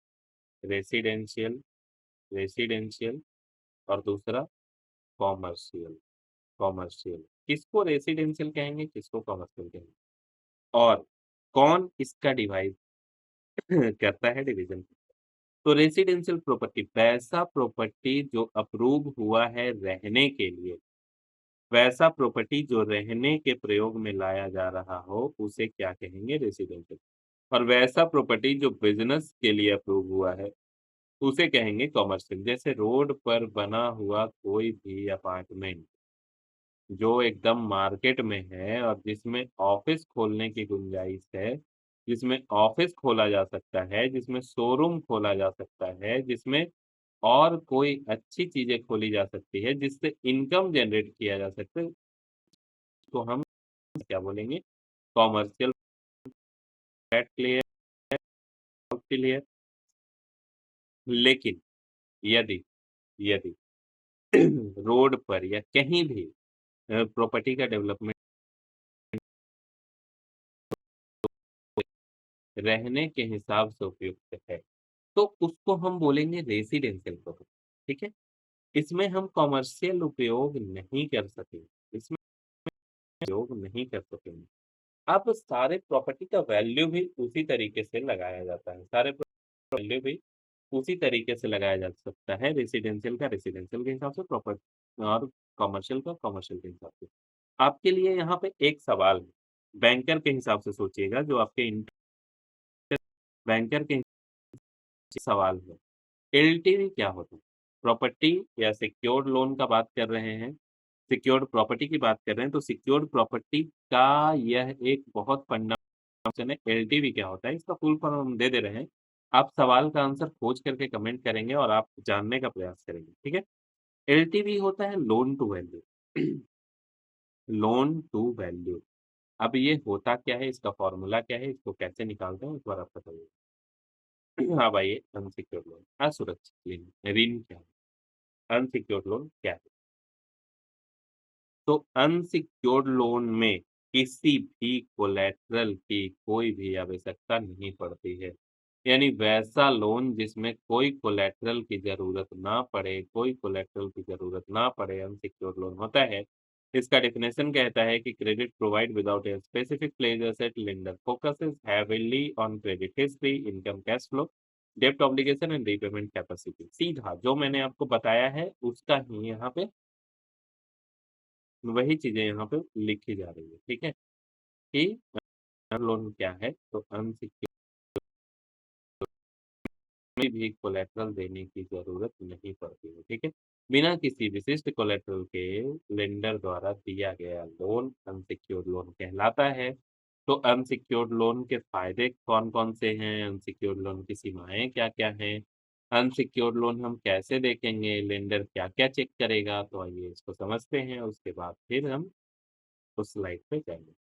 रेसिडेंशियल रेसिडेंशियल और दूसरा कॉमर्शियल, कॉमर्शियल। किसको रेसिडेंशियल कहेंगे, किसको कॉमर्शियल कहेंगे? और कौन इसका डिवाइड करता है, डिवीज़न? तो रेसिडेंशियल प्रॉपर्टी वैसा प्रॉपर्टी जो अप्रूव हुआ है रहने के लिए, वैसा प्रॉपर्टी जो रहने के प्रयोग में लाया जा रहा हो, उसे क्या कहेंगे? रेसिडेंशियल। और वैसा प्रॉपर्टी जो बिज़नेस के लिए अप्रूव हुआ है, उसे कहेंगे कमर्शियल। जैसे रोड पर बना हुआ कोई भी अपार्टमेंट जो एकदम मार्केट में है और जिसमें ऑफ़िस खोलने की गुंजाइश है, जिसमें ऑफ़िस खोला जा सकता है, जिसमें शोरूम खोला जा सकता है, जिसमें और कोई अच्छी चीज़ें खोली जा सकती है, जिससे इनकम जनरेट किया जा सकता है, तो हम क्या बोलेंगे? Commercial. That clear? Doubt clear? लेकिन यदि यदि रोड पर या कहीं भी प्रॉपर्टी का डेवलपमेंट रहने के हिसाब से उपयुक्त है, तो उसको हम बोलेंगे रेसिडेंशियल प्रॉपर्टी, ठीक है? इसमें हम कमर्शियल उपयोग नहीं कर सकेंगे, इसमें उपयोग नहीं कर सकेंगे। अब सारे प्रॉपर्टी का वैल्यू भी उसी तरीके से लगाया जाता है, सारे वैल्यू भी उसी तरीके से लगाया जा सकता है, रेसिडेंशियल का रेसिडेंशियल के हिसाब से, और कमर्शियल का कमर्शियल के हिसाब से। आपके लिए यहाँ पे एक सवाल है, बैंकर के हिसाब से सोचिएगा जो आपके बैंकर के सवाल है। एलटीवी क्या होता है? प्रॉपर्टी या सिक्योर्ड लोन का बात कर रहे हैं, सिक्योर्ड प्रॉपर्टी की बात कर रहे हैं, तो सिक्योर्ड प्रॉपर्टी का यह एक बहुत फंडामेंटल है। एलटीवी क्या होता है? इसका फुल फॉर्म हम दे दे रहे हैं। आप सवाल का आंसर खोज करके कमेंट करेंगे और आप जानने का प्रयास करेंगे, ठीक है? एलटीवी होता है loan to value. Loan to value. अब ये होता क्या है? इसका फॉर्मूला क्या है? इसको कैसे निकालते हैं? एक बार आप बताइए। अब आइए अनसिक्योर्ड लोन, असुरक्षित ऋण क्या है? अनसिक्योर्ड लोन क्या है? तो अनसिक्योर्ड लोन में किसी भी कोलैटरल की कोई भी आवश्यकता नहीं पड़ती है। यानी वैसा लोन जिसमें कोई कोलैटरल की ज़रूरत ना पड़े, कोई कोलैटरल की ज़रूरत ना पड़े, अनसिक्योर्ड लोन होता है। इसका डेफिनिशन कहता है कि credit provide without a specific plays asset lender focuses heavily on credit history, income cash flow, डेब्ट ऑब्लिगेशन एंड रीपेमेंट कैपेसिटी। सीधा जो मैंने आपको बताया है उसका ही यहाँ पे वही चीज़ें यहाँ पे लिखी जा रही है, ठीक है? कि लोन क्या है? तो अनसिक्योर्ड में भी कोलैटरल देने की ज़रूरत नहीं पड़ती है, ठीक है? बिना किसी विशिष्ट कोलैटरल के लेंडर द्वारा दिया गया लोन अनसिक्योर्ड लोन कहलाता है। तो अनसिक्योर्ड लोन के फ़ायदे कौन-कौन से हैं? अनसिक्योर्ड लोन की सीमाएँ क्या-क्या हैं? अनसिक्योर्ड लोन हम कैसे देखेंगे? लेंडर क्या-क्या चेक करेगा? तो आइए इसको समझते हैं, उसके बाद फिर हम उस स्लाइड पे जाएँगे।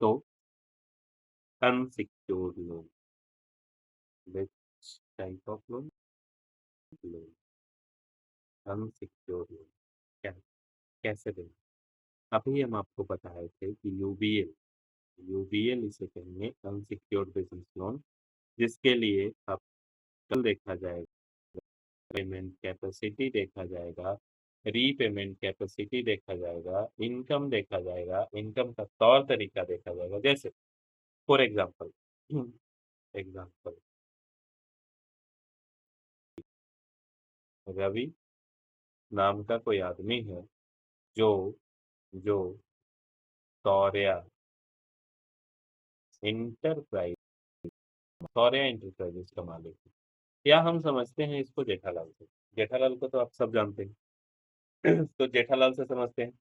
तो unsecured loan, which type of loan? Loan, unsecured loan क्या कैसे दें? अभी हम आपको बताए थे कि यूबीएल, यूबीएल इसे कहेंगे अनसिक्योर्ड बिज़नेस लोन, जिसके लिए अब कल देखा जाएगा, पेमेंट कैपेसिटी देखा जाएगा, रीपेमेंट कैपेसिटी देखा जाएगा, इनकम देखा जाएगा, इनकम का तौर तरीका देखा जाएगा। जैसे फॉर एग्ज़ाम्पल एग्ज़ाम्पल रवि नाम का कोई आदमी है जो जो सौर्या एंटरप्राइज सौर्या एंटरप्राइजेज का मालिक है। या हम समझते हैं इसको जेठालाल से। जेठालाल को तो आप सब जानते हैं। तो जेठालाल से समझते हैं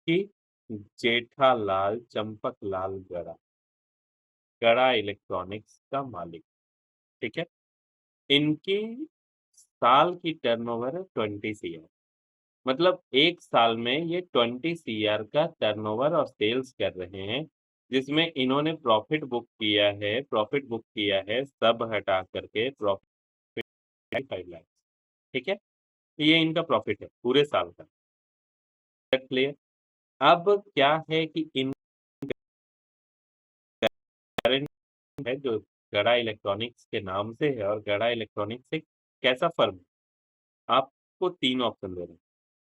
कि जेठालाल चंपकलाल गड़ा, गड़ा इलेक्ट्रॉनिक्स का मालिक, ठीक है? इनकी साल की टर्नओवर है 20 सीआर। मतलब 1 साल में ये 20 सीआर का टर्नओवर और सेल्स कर रहे हैं, जिसमें इन्होंने प्रॉफ़िट बुक किया है सब हटा करके प्रॉफ़िट 5 लाख, ठीक है? ये इनका प्रॉफ़िट है पूरे साल का। क्लियर? अब क्या है कि इन करंट है जो गड़ा इलेक्ट्रॉनिक्स के नाम से है और गड़ा इलेक्ट्रॉनिक्स एक कैसा फ़र्म है? आप आपको 3 ऑप्शन दे रहे हैं,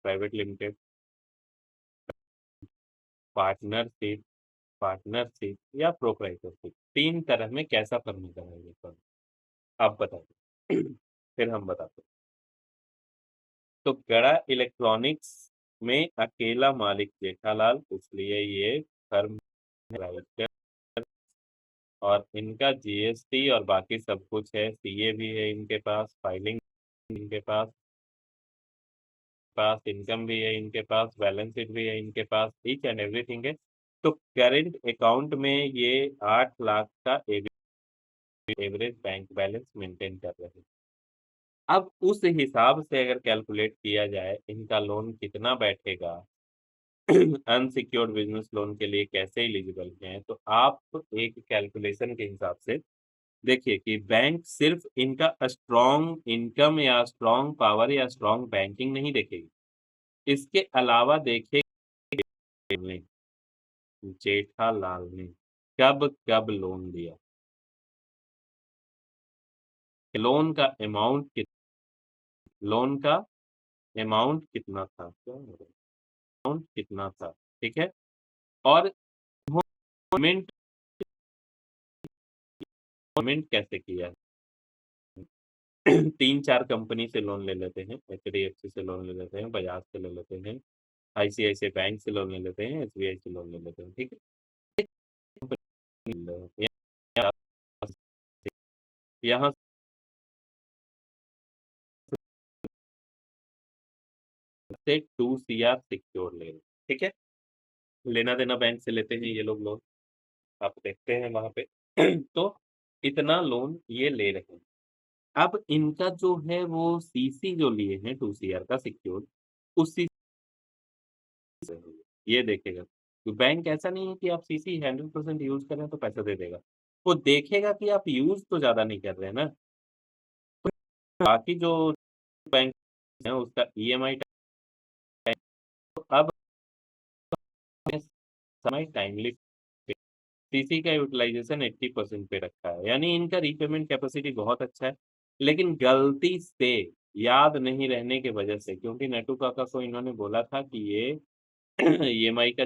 प्राइवेट लिमिटेड, पार्टनरशिप पार्टनरशिप या प्रोप्राइटरशिप। 3 तरह में कैसा फर्म है ये फर्म? आप बताइए। फिर हम बताते हैं। तो गड़ा इलेक्ट्रॉनिक्स में अकेला मालिक जेठालाल, इसलिए ये फर्म प्राइवेट, और इनका जीएसटी और बाकी सब कुछ है, सीए भी है इनके पास, फाइलिंग इनके पास पास इनकम भी है इनके पास, बैलेंस शीट भी है इनके पास, ईच एंड एवरीथिंग है। तो करंट अकाउंट में ये 8 लाख का एवरेज बैंक बैलेंस मेंटेन कर रहे हैं। अब उस हिसाब से अगर कैलकुलेट किया जाए इनका लोन कितना बैठेगा, अनसिक्योर्ड बिजनेस लोन के लिए कैसे एलिजिबल हैं, तो आप एक कैलकुलेशन के हिसाब से देखिए कि बैंक सिर्फ इनका स्ट्रॉन्ग इनकम या स्ट्रॉन्ग पावर या स्ट्रॉन्ग बैंकिंग नहीं देखेगी, इसके अलावा देखेगी जेठालाल ने कब कब लोन दिया, लोन का अमाउंट लोन का अमाउंट कितना था, क्या अमाउंट कितना था, ठीक है। और पेमेंट पेमेंट कैसे किया है। 3-4 कंपनी से लोन ले लेते हैं, एचडीएफसी से लोन ले लेते हैं, बजाज से ले लेते हैं, आईसीआईसीआई बैंक से लोन ले लेते हैं, एसबीआई से लोन ले लेते हैं, ठीक है। यहाँ से 2 CR सिक्योर ले रहे हैं, ठीक है। लेना देना बैंक से लेते हैं ये लोग लोन, आप देखते हैं वहां पे। तो इतना लोन ये ले रहे हैं। अब इनका जो है वो सीसी जो लिए हैं 2 CR का सिक्योर, उसी से ये देखेगा। तो बैंक ऐसा नहीं है कि आप सीसी 100% यूज करें तो पैसा दे देगा, वो देखेगा कि आप यूज तो ज्यादा नहीं कर रहे हैं ना। बाकी जो बैंक है उसका ईएमआई, तो अब समय टाइमली, सीसी का यूटिलाइजेशन 80% पे रखा है, यानी इनका रीपेमेंट कैपेसिटी बहुत अच्छा है। लेकिन गलती से याद नहीं रहने की वजह से, क्योंकि नट्टू काका को इन्होंने बोला था कि ये ईएमआई का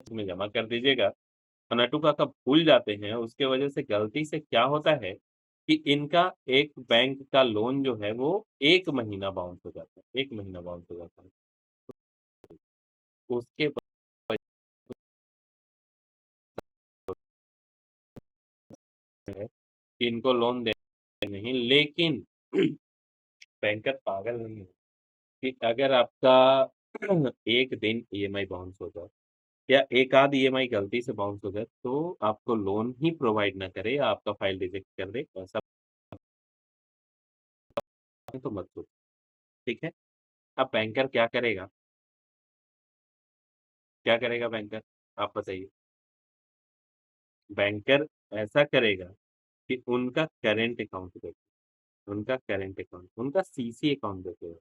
में जमा कर दीजिएगा, और नट्टू काका भूल जाते हैं, उसके वजह से गलती से क्या होता है कि इनका एक बैंक का लोन जो है वो 1 महीना बाउंस हो जाता है, 1 महीना बाउंस हो जाता है। उसके बाद है कि इनको लोन दे नहीं, लेकिन बैंकर पागल नहीं है कि अगर आपका एक दिन ईएमआई बाउंस हो जाए या एक आध ईएमआई गलती से बाउंस हो जाए तो आपको लोन ही प्रोवाइड ना करे या आपका फाइल रिजेक्ट कर दे, ऐसा तो मत सोचो, ठीक है। अब बैंकर क्या करेगा, क्या करेगा बैंकर, आप बताइए। बैंकर ऐसा करेगा कि उनका करेंट अकाउंट देखेगा, उनका करेंट अकाउंट, उनका सीसी अकाउंट देखेगा,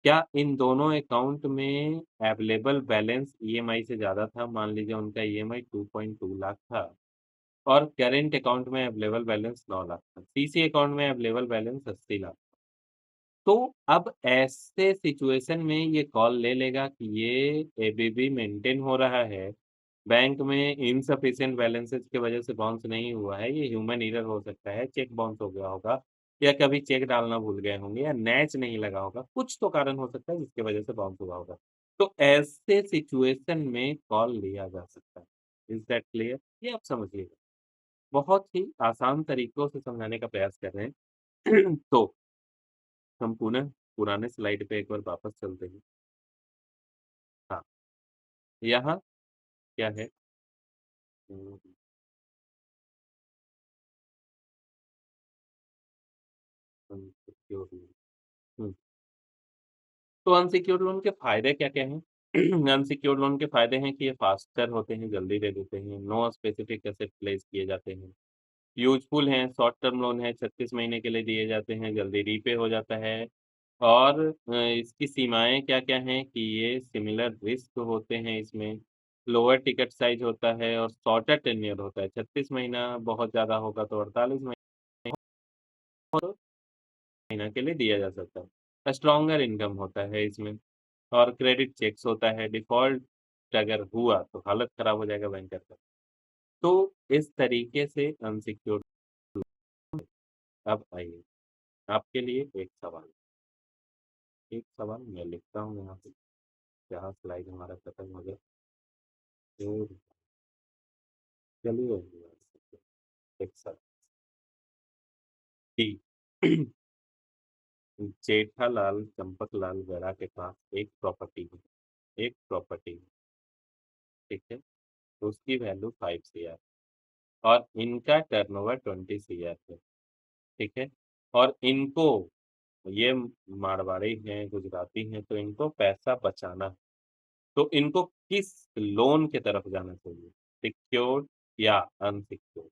क्या इन दोनों अकाउंट में अवेलेबल बैलेंस ईएमआई से ज़्यादा था। मान लीजिए उनका ईएमआई 2.2 लाख था और करेंट अकाउंट में अवेलेबल बैलेंस 9 लाख था, सीसी अकाउंट में अवेलेबल बैलेंस 80 लाख। तो अब ऐसे सिचुएशन में ये कॉल ले लेगा कि ये एबीबी मेंटेन हो रहा है, बैंक में इनसफिशिएंट बैलेंसेस की वजह से बाउंस नहीं हुआ है, ये ह्यूमन एरर हो सकता है, चेक बाउंस हो गया होगा, या कभी चेक डालना भूल गए होंगे, या नैच नहीं लगा होगा, कुछ तो कारण हो सकता है जिसकी वजह से बाउंस हुआ होगा। तो ऐसे सिचुएशन में कॉल लिया जा सकता है। Is that clear? ये आप समझिएगा। बहुत ही आसान तरीकों से समझाने का प्रयास कर रहे हैं। तो हम पुनः पुराने स्लाइड पे एक बार वापस चलते हैं। हाँ, यहाँ क्या है? हुँ, अनसिक्योर्ड लोन। हुँ, तो अनसिक्योर्ड लोन के फ़ायदे क्या-क्या हैं? अनसिक्योर्ड लोन के फ़ायदे हैं कि ये फ़ास्टर होते हैं, जल्दी दे देते हैं, नो स्पेसिफिक एसेट प्लेस किए जाते हैं, यूज़फुल हैं, शॉर्ट टर्म लोन है, 36 महीने के लिए दिए जाते हैं, जल्दी रीपे हो जाता है। और इसकी सीमाएँ क्या-क्या हैं कि ये सिमिलर रिस्क होते हैं इसमें, लोअर टिकट साइज़ होता है और शॉर्टर टेन्योर होता है। 36 महीना बहुत ज़्यादा होगा तो 48 महीना के लिए दिया जा सकता है। स्ट्रॉन्गर इनकम होता है इसमें और क्रेडिट चेक्स होता है, डिफ़ॉल्ट अगर हुआ तो हालत खराब हो जाएगा बैंकर का। तो इस तरीके से अनसिक्योर्ड अब आइए, आपके लिए एक सवाल मैं लिखता हूँ यहाँ पे, जहाँ स्लाइड हमारा खत्म हो गया। तो चलिए एक सवाल कि जेठालाल चंपकलाल गड़ा के पास एक प्रॉपर्टी है, ठीक है? तो उसकी वैल्यू 5 सीआर और इनका टर्नओवर 20 सीआर है, ठीक है? और इनको ये मारवाड़ी हैं, गुजराती हैं, तो इनको पैसा बचाना है। तो इनको किस लोन की तरफ जाना चाहिए? सिक्योर्ड या unsecured?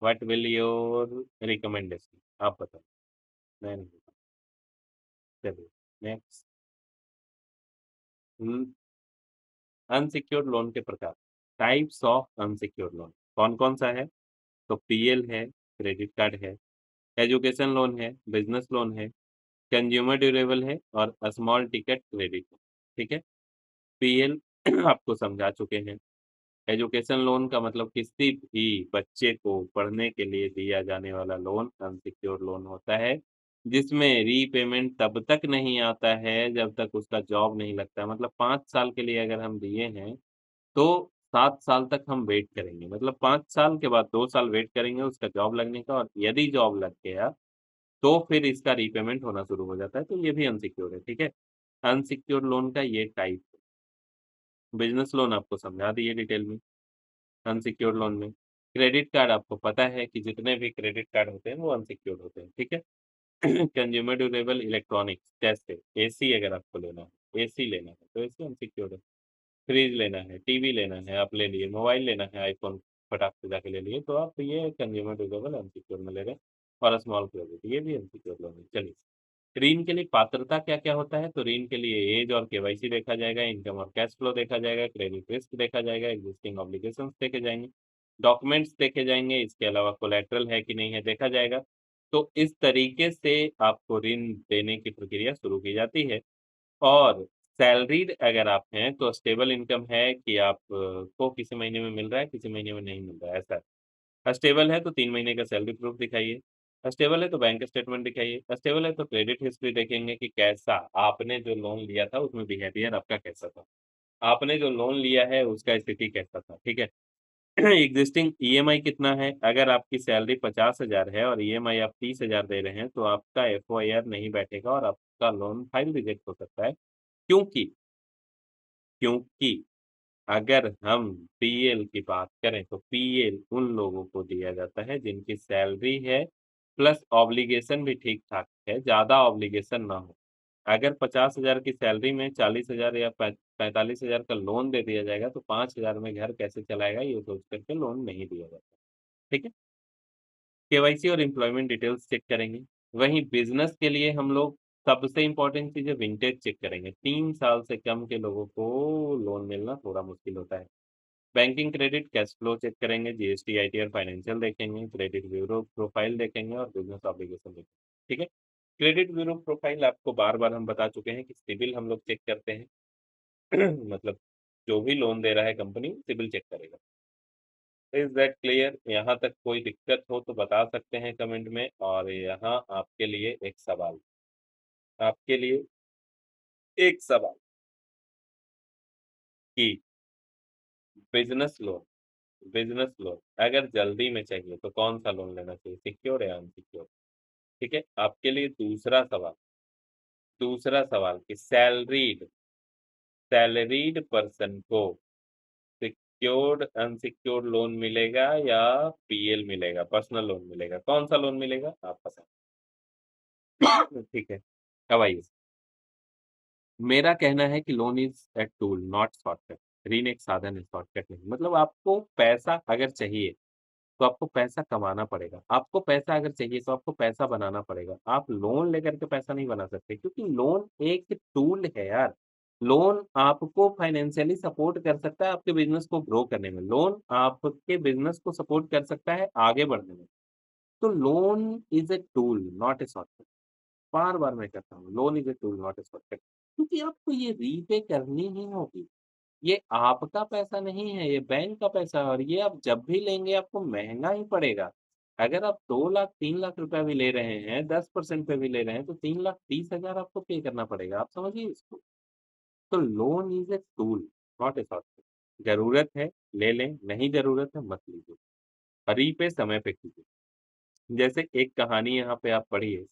What will your recommendation? आप बताओ, मैं नहीं बताऊँ। चलिए नेक्स्ट। अनसिक्योर्ड लोन के प्रकार, टाइप्स ऑफ अनसिक्योर्ड लोन कौन-कौन सा है? तो पीएल है, क्रेडिट कार्ड है, एजुकेशन लोन है, बिज़नेस लोन है, कंज्यूमर ड्यूरेबल है और स्मॉल टिकट क्रेडिट है, ठीक है? पीएल आपको समझा चुके हैं। एजुकेशन लोन का मतलब किसी भी बच्चे को पढ़ने के लिए दिया जाने वाला लोन अनसिक्योर्ड लोन होता है, जिसमें रीपेमेंट तब तक नहीं आता है जब तक उसका जॉब नहीं लगता। मतलब 5 साल के लिए अगर हम दिए हैं, तो 7 साल तक हम वेट करेंगे। मतलब 5 साल के बाद 2 साल वेट करेंगे उसका जॉब लगने का और यदि जॉब लग गया, तो फिर इसका रीपेमेंट होना शुरू हो जाता है, तो ये भी अनसिक्योर्ड है, ठीक है? अनसिक्योर्ड लोन का ये टाइप है। बिज़नेस लोन आपको समझा दिए डिटेल में। अनसिक्योर्ड लोन में। क्रेडिट कार्ड आपको पता है कि जितने भी क्रेडिट कार्ड होते हैं वो अनसिक्योर्ड होते हैं, ठीक है? कंज्यूमर ड्यूरेबल इलेक्ट्रॉनिक्स जैसे एसी अगर आपको लेना है, एसी लेना है तो एसी अनसिक्योर्ड है। फ्रिज लेना है, टीवी लेना है आप ले लिए, मोबाइल लेना है आईफ़ोन फटाक से जाके ले लिए तो आप ये कंज्यूमर ड्यूरेबल अनसिक्योर्ड में ले रहे हैं और स्मॉल क्रेडिट ये भी अनसिक्योर्ड लोन है। चलिए, ऋण के लिए पात्रता क्या-क्या होता है? तो ऋण के लिए ऐज और केवाईसी देखा जाएगा, इनकम और कैश फ्लो देखा जाएगा, क्रेडिट रिस्क देखा जाएगा, एक्जिस्टिंग ऑब्लिगेशंस देखे जाएँगे, डॉक्यूमेंट्स देखे जाएँगे, इसके अलावा कोलैटरल है कि नहीं है देखा जाएगा। तो इस तरीके से आपको ऋण देने की प्रक्रिया शुरू की जाती है और सैलरीड अगर आप हैं तो स्टेबल इनकम है कि आप को किसी महीने में मिल रहा है, किसी महीने में नहीं मिल रहा है, ऐसा है। स्टेबल है तो 3 महीने का सैलरी प्रूफ दिखाइए। स्टेबल है तो बैंक स्टेटमेंट दिखाइए। स्टेबल है तो क्रेडिट हिस्ट्री देखेंगे कि कैसा आपने जो लोन लिया था उसमें बिहेवियर आपका कैसा था। आपने जो लोन लिया है उसका स्थिति कैसा था, ठीक है? एक्जिस्टिंग ईएमआई कितना है? अगर आपकी सैलरी 50,000 है और ईएमआई आप 30,000 दे रहे हैं तो आपका एफओआईआर नहीं बैठेगा और आपका लोन फाइल रिजेक्ट हो सकता है। क्योंकि क्योंकि अगर हम पीएल की बात करें तो पीएल उन लोगों को दिया जाता है जिनकी सैलरी है प्लस ऑब्लिगेशन भी ठीक-ठाक है, ज़्यादा ऑब्लिगेशन ना हो। अगर 50,000 की सैलरी में 40,000 या 45,000 का लोन दे दिया जाएगा तो 5,000 में घर कैसे चलाएगा ये सोच कर के लोन नहीं दिया जाता, ठीक है? केवाईसी और एम्प्लॉयमेंट डिटेल्स चेक करेंगे। वहीं बिज़नेस के लिए हम लोग सबसे इम्पोर्टेंट चीज़ है विंटेज चेक करेंगे। 3 साल से कम के लोगों को लोन मिलना थोड़ा मुश्किल होता है। Banking credit cash flow check करेंगे, जीएसटी, आईटीआर फाइनेंशियल देखेंगे, क्रेडिट ब्यूरो प्रोफाइल देखेंगे और बिज़नेस ऑब्लिगेशन देखेंगे, ठीक है? क्रेडिट ब्यूरो प्रोफाइल आपको बार-बार हम बता चुके हैं कि सिबिल हम लोग चेक करते हैं। मतलब जो भी लोन दे रहा है कंपनी, सिबिल चेक करेगा। Is that clear? यहाँ तक कोई दिक्कत हो तो बता सकते हैं कमेंट में और यहाँ आपके लिए एक सवाल, आपके लिए एक सवाल कि बिज़नेस लोन अगर जल्दी में चाहिए तो कौन-सा लोन लेना चाहिए, सिक्योर या अनसिक्योर? ठीक है? आपके लिए दूसरा सवाल कि सैलरीड पर्सन को सिक्योर्ड अनसिक्योर्ड लोन मिलेगा या पीएल मिलेगा, पर्सनल लोन मिलेगा, कौन-सा लोन मिलेगा? आप बताएँ। ठीक है, अब आइए, मेरा कहना है कि loan is a tool not shortcut. ऋण एक साधन है, शॉर्टकट नहीं। मतलब आपको पैसा अगर चाहिए तो आपको पैसा कमाना पड़ेगा। आपको पैसा अगर चाहिए तो आपको पैसा बनाना पड़ेगा। आप लोन लेकर के पैसा नहीं बना सकते क्योंकि लोन एक टूल है यार। लोन आपको फाइनेंशियली सपोर्ट कर सकता है आपके बिज़नेस को ग्रो करने में। लोन आपके बिज़नेस को सपोर्ट कर सकता है आगे बढ़ने में। तो loan is a tool not a shortcut. बार-बार मैं कहता हूँ, loan is a tool not a shortcut क्योंकि आपको ये रीपे करनी ही होगी। ये आपका पैसा नहीं है, ये बैंक का पैसा है और ये आप जब भी लेंगे आपको महँगा ही पड़ेगा। अगर आप 2 लाख 3 लाख रुपया भी ले रहे हैं, 10% पे भी ले रहे हैं, तो 3,30,000 आपको पे करना पड़ेगा। आप समझिए इसको। तो loan is a tool, not a shortcut. ज़रूरत है, ले लें, नहीं ज़रूरत है, मत लीजिए। रीपे समय पे कीजिए। जैसे एक कहानी यहाँ पे आप पढ़िए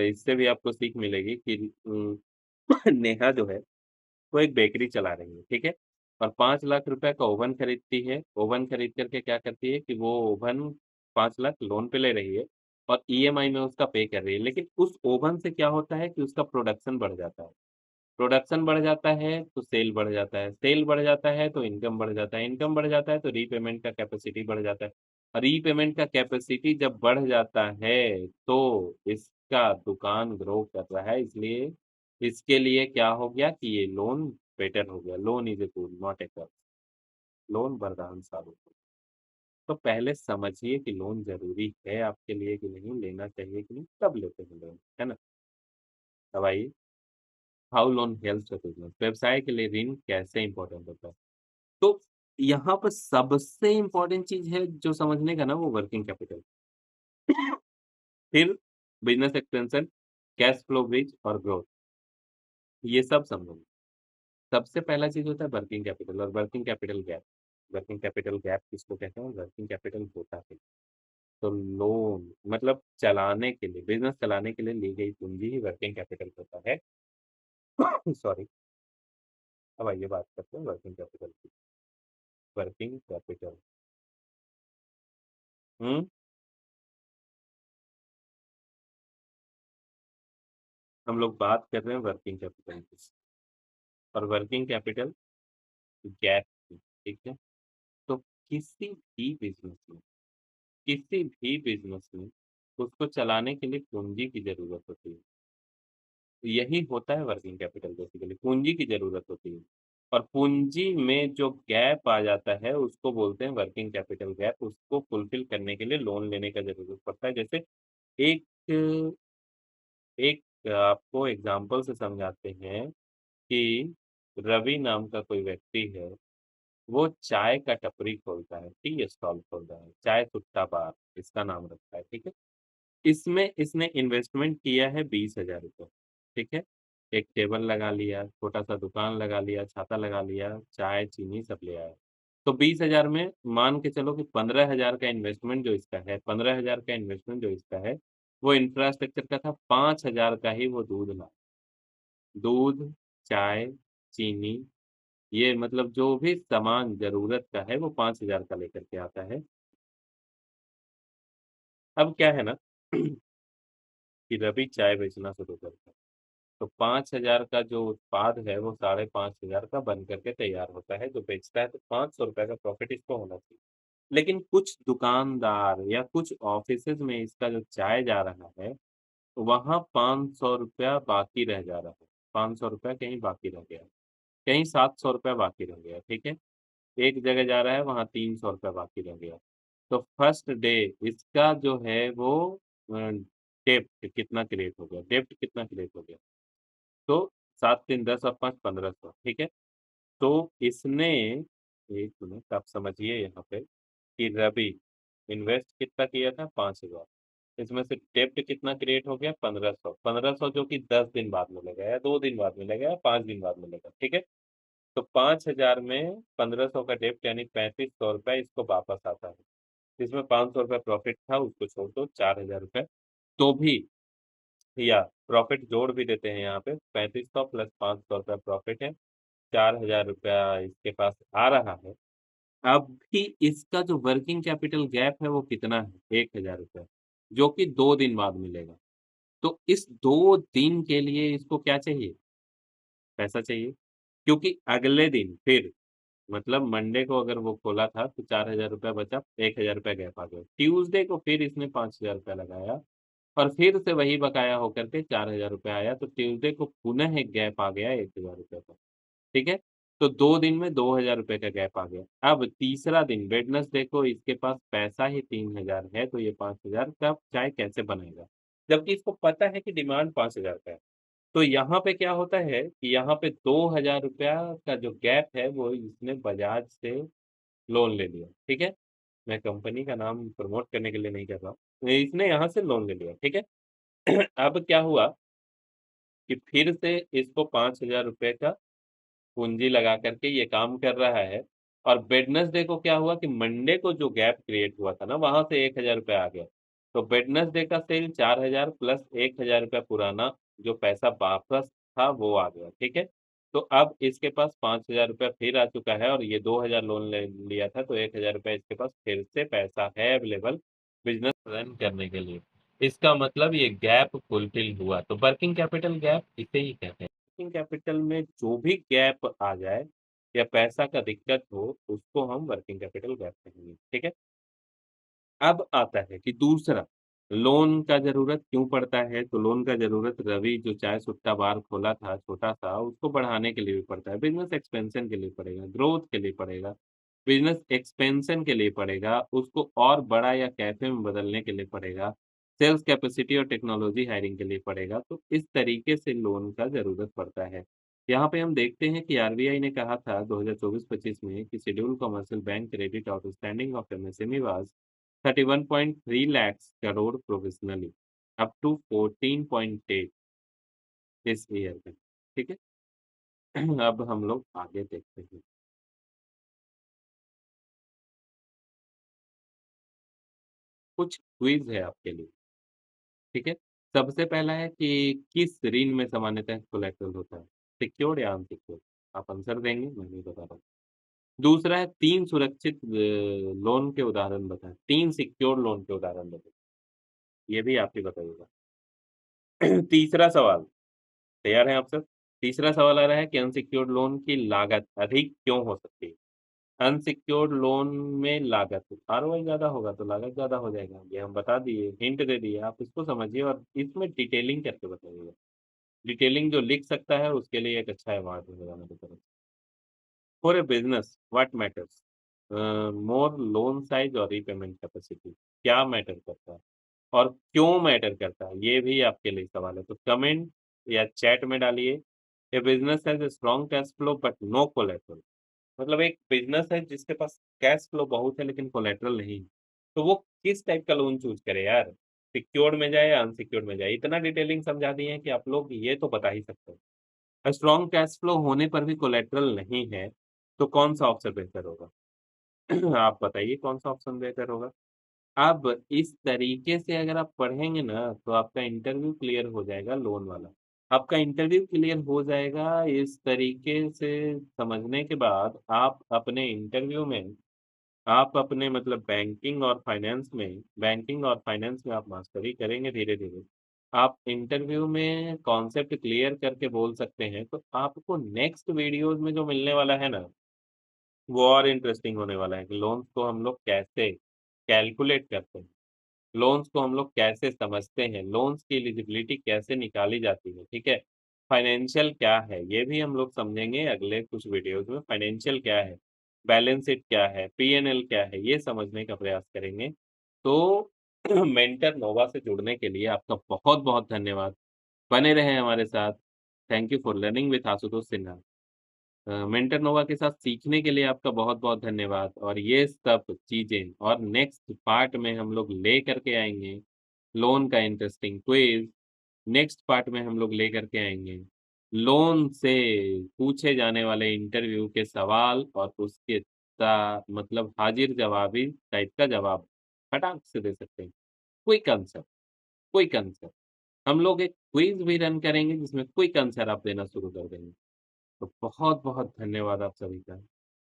इससे भी आपको सीख मिलेगी कि नेहा जो है वो एक बेकरी चला रही है, ठीक है? और 5 लाख रुपए का ओवन खरीदती है, ओवन खरीद कर के क्या करती है कि वो ओवन 5 लाख लोन पे ले रही है और ईएमआई में उसका पे कर रही है। लेकिन उस ओवन से क्या होता है कि उसका प्रोडक्शन बढ़ जाता है। प्रोडक्शन बढ़ जाता है तो सेल बढ़ जाता है, सेल बढ़ जाता है तो इनकम बढ़ जाता है, इनकम बढ़ जाता है तो रीपेमेंट का कैपेसिटी बढ़ जाता है। और रीपेमेंट का कैपेसिटी जब बढ़ जाता है, तो इसका दुकान ग्रो कर रहा है इसलिए इसके लिए क्या हो गया कि ये लोन बेटर हो गया। Loan is a tool not a curse. Loan वरदान साबित हो। तो पहले समझिए कि लोन ज़रूरी है आपके लिए कि नहीं, लेना चाहिए कि नहीं, तब लेते हैं लोन, है ना? अब आइए how loan helps the business व्यवसाय के लिए ऋण कैसे इम्पोर्टेंट होता है? तो यहाँ पर सबसे इम्पोर्टेंट चीज़ है जो समझने का ना वो वर्किंग कैपिटल। फिर business expansion, cash flow bridge और ग्रोथ ये सब समझेंगे। सबसे पहला चीज़ होता है वर्किंग कैपिटल और working capital gap. Working capital gap किसको कहते हैं? वर्किंग कैपिटल होता है। तो लोन मतलब चलाने के लिए बिज़नेस चलाने के लिए ली गई पूँजी ही वर्किंग कैपिटल होता है। सॉरी, अब आइए बात करते हैं वर्किंग कैपिटल की। वर्किंग कैपिटल हुँ, हम लोग बात कर रहे हैं वर्किंग कैपिटल की और वर्किंग कैपिटल गैप की, ठीक है? तो किसी भी बिज़नेस में उसको चलाने के लिए पूँजी की ज़रूरत होती है। यही होता है वर्किंग कैपिटल बेसिकली, पूँजी की ज़रूरत होती है। और पूँजी में जो गैप आ जाता है उसको बोलते हैं वर्किंग कैपिटल गैप, उसको फुलफ़िल करने के लिए लोन लेने का ज़रूरत पड़ता है। जैसे एक एक आपको एग्ज़ाम्पल से समझाते हैं कि रवि नाम का कोई व्यक्ति है, वो चाय का टपरी खोलता है, टी स्टॉल खोलता है, चाय सुट्टा बार इसका नाम रखा है, ठीक है? इसमें इसने इन्वेस्टमेंट किया है ₹20,000 ठीक है? एक टेबल लगा लिया, छोटा-सा दुकान लगा लिया, छाता लगा लिया, चाय, चीनी सब ले आया। तो 20,000 में मान के चलो कि 15,000 का इन्वेस्टमेंट जो इसका है 15,000 का इन्वेस्टमेंट जो इसका है, वो इंफ्रास्ट्रक्चर का था, 5,000 का ही वो दूध ला दूध, चाय, चीनी ये मतलब जो भी सामान ज़रूरत का है वो 5,000 का लेकर के आता है। अब क्या है ना कि रवि चाय बेचना शुरू करता है। तो 5,000 का जो उत्पाद है वो 5,500 का बन करके तैयार होता है, जो बेचता है तो ₹500 का प्रॉफ़िट इसको होना चाहिए। लेकिन कुछ दुकानदार या कुछ ऑफ़िसेज़ में इसका जो चाय जा रहा है, वहाँ ₹500 बाकी रह जा रहा है। ₹500 कहीं बाकी रह गया, कहीं ₹700 बाकी रह गया, ठीक है? एक जगह जा रहा है वहाँ ₹300 बाकी रह गया। तो फर्स्ट डे इसका जो है वो अ, डेब्ट कितना क्रिएट हो गया डेब्ट कितना क्रिएट हो गया? तो 7 3 10 और 5 1500 ठीक है? तो इसने 1 मिनट आप समझिए यहाँ पे कि रवि इन्वेस्ट कितना किया था 5,000 इसमें से डेब्ट कितना क्रिएट हो गया 1500 1500 जो कि 10 दिन बाद मिलेगा या 2 दिन बाद मिलेगा या 5 दिन बाद मिलेगा, ठीक है? तो 5,000 में 1500 का डेब्ट यानी ₹3500 इसको वापस आता है। इसमें ₹500 प्रॉफ़िट था उसको छोड़ दो ₹4,000 तो भी या प्रॉफ़िट जोड़ भी देते हैं यहाँ पे 3500 प्लस ₹500 प्रॉफ़िट है, ₹4,000 इसके पास आ रहा है। अब भी इसका जो वर्किंग कैपिटल गैप है वो कितना है? ₹1,000 जो कि 2 दिन बाद मिलेगा। तो इस 2 दिन के लिए इसको क्या चाहिए? पैसा चाहिए। क्योंकि अगले दिन फिर मतलब मंडे को अगर वो खोला था तो ₹4,000 बचा, ₹1,000 गैप आ गया। ट्यूसडे को फिर इसने ₹5,000 लगाया और फिर से वही बकाया होकर के ₹4,000 आया, तो ट्यूसडे को पुनः एक गैप आ गया ₹1,000 का, ठीक है? तो 2 दिन में ₹2,000 का गैप आ गया। अब तीसरा दिन वेडनेसडे को इसके पास पैसा ही 3,000 है, तो ये 5,000 का चाय कैसे बनाएगा? जबकि इसको पता है कि डिमांड 5,000 का है। तो यहाँ पे क्या होता है कि यहाँ पे ₹2000 का जो गैप है वो इसने बजाज से लोन ले लिया, ठीक है? मैं कंपनी का नाम प्रमोट करने के लिए नहीं कर रहा हूँ। इसने यहाँ से लोन ले लिया, ठीक है? अब क्या हुआ कि फिर से इसको ₹5000 का पूँजी लगा कर के ये काम कर रहा है और वेडनेसडे को क्या हुआ कि मंडे को जो गैप क्रिएट हुआ था ना, वहाँ से ₹1000 आ गया। तो वेडनेसडे का सेल 4000 प्लस ₹1000 पुराना जो पैसा वापस था वो आ गया, ठीक है? तो अब इसके पास ₹5000 फिर आ चुका है और ये 2000 लोन ले लिया था, तो ₹1000 इसके पास फिर से पैसा है अवेलेबल बिज़नेस रन करने के लिए। इसका मतलब ये गैप फुलफिल हुआ, तो वर्किंग कैपिटल गैप इसे ही कहते हैं। वर्किंग कैपिटल में जो भी गैप आ जाए या पैसा का दिक्कत हो, उसको हम वर्किंग कैपिटल गैप कहेंगे, ठीक है? अब आता है कि दूसरा, लोन का ज़रूरत क्यों पड़ता है? तो लोन का ज़रूरत रवि जो चाय सुट्टा बार खोला था छोटा-सा, उसको बढ़ाने के लिए भी पड़ता है। बिज़नेस एक्सपेंशन के लिए पड़ेगा, ग्रोथ के लिए पड़ेगा। बिज़नेस एक्सपेंशन के लिए पड़ेगा, उसको और बड़ा या कैफ़े में बदलने के लिए पड़ेगा। सेल्स कैपेसिटी और टेक्नोलॉजी हायरिंग के लिए पड़ेगा। तो इस तरीके से लोन का ज़रूरत पड़ता है। यहाँ पे हम देखते हैं कि आरबीआई ने कहा था 2024-25 में कि scheduled commercial bank credit outstanding of MSME was 31.3 lakhs crore provisionally up to 14.8 इस ईयर में, ठीक है? अब हम लोग आगे देखते हैं। कुछ क्विज़ है आपके लिए, ठीक है? सबसे पहला है कि किस ऋण में सामान्यतः कोलैटरल होता है? सिक्योर्ड या अनसिक्योर्ड? आप आंसर देंगे, मैं नहीं बता रहा हूँ। दूसरा है 3 सुरक्षित लोन के उदाहरण बताएँ। 3 सिक्योर्ड लोन के उदाहरण बताएँ, ये भी आप ही बताइएगा। तीसरा सवाल, तैयार हैं आप सब? तीसरा सवाल आ रहा है कि अनसिक्योर्ड लोन की लागत अधिक क्यों हो सकती है? अनसिक्योर्ड लोन में लागत आरओआई ज़्यादा होगा तो लागत ज़्यादा हो जाएगा। ये हम बता दिए, हिंट दे दिए, आप इसको समझिए और इसमें डिटेलिंग करके बताइएगा। डिटेलिंग जो लिख सकता है उसके लिए एक अच्छा अवार्ड मिलेगा मेरी तरफ से। For a business what matters? More loan size और रीपेमेंट कैपेसिटी क्या मैटर करता है? और क्यों मैटर करता है? ये भी आपके लिए सवाल है। तो कमेंट या चैट में डालिए, a business has a strong cash flow but no collateral. मतलब एक बिज़नेस है जिसके पास कैश फ्लो बहुत है लेकिन कोलैटरल नहीं। तो वो किस टाइप का लोन चूज़ करे यार? सिक्योर्ड में जाए या अनसिक्योर्ड में जाए? इतना डिटेलिंग समझा दिए हैं कि आप लोग ये तो बता ही सकते हैं। स्ट्रॉन्ग कैश फ्लो होने पर भी कोलैटरल नहीं है, तो कौन-सा ऑप्शन बेहतर होगा? आप बताइए कौन-सा ऑप्शन बेहतर होगा? अब इस तरीके से अगर आप पढ़ेंगे ना, तो आपका इंटरव्यू क्लियर हो जाएगा लोन वाला। आपका इंटरव्यू क्लियर हो जाएगा, इस तरीके से समझने के बाद आप अपने मतलब बैंकिंग और फाइनेंस में आप मास्टरी करेंगे धीरे-धीरे। आप इंटरव्यू में कॉन्सेप्ट क्लियर करके बोल सकते हैं, तो आपको नेक्स्ट वीडियोज़ में जो मिलने वाला है ना, वो और इंटरेस्टिंग होने वाला है कि लोन्स को हम लोग कैसे कैलकुलेट करते हैं। लोन्स को हम लोग कैसे समझते हैं, लोन्स की एलिजिबिलिटी कैसे निकाली जाती है, ठीक है? फाइनेंशियल क्या है, ये भी हम लोग समझेंगे अगले कुछ वीडियोज़ में। फाइनेंशियल क्या है, बैलेंस शीट क्या है, पी-एन-एल क्या है, ये समझने का प्रयास करेंगे। तो मेंटर नोवा से जुड़ने के लिए आपका बहुत-बहुत धन्यवाद। बने रहें हमारे साथ। Thank you for learning with Ashutosh Sinha. Mentor Nova के साथ सीखने के लिए आपका बहुत-बहुत धन्यवाद और ये सब चीज़ें और नेक्स्ट पार्ट में हम लोग लेकर के आएँगे, लोन का इंटरेस्टिंग क्विज़, नेक्स्ट पार्ट में हम लोग लेकर के आएँगे, लोन से पूछे जाने वाले इंटरव्यू के सवाल और उसके मतलब हाज़िर-जवाबी टाइप का जवाब, फटाक से दे सकते हैं। Quick answer, quick answer. हम लोग एक क्विज़ भी रन करेंगे जिसमें क्विक आंसर आप देना शुरू कर देंगे। तो बहुत-बहुत धन्यवाद आप सभी का।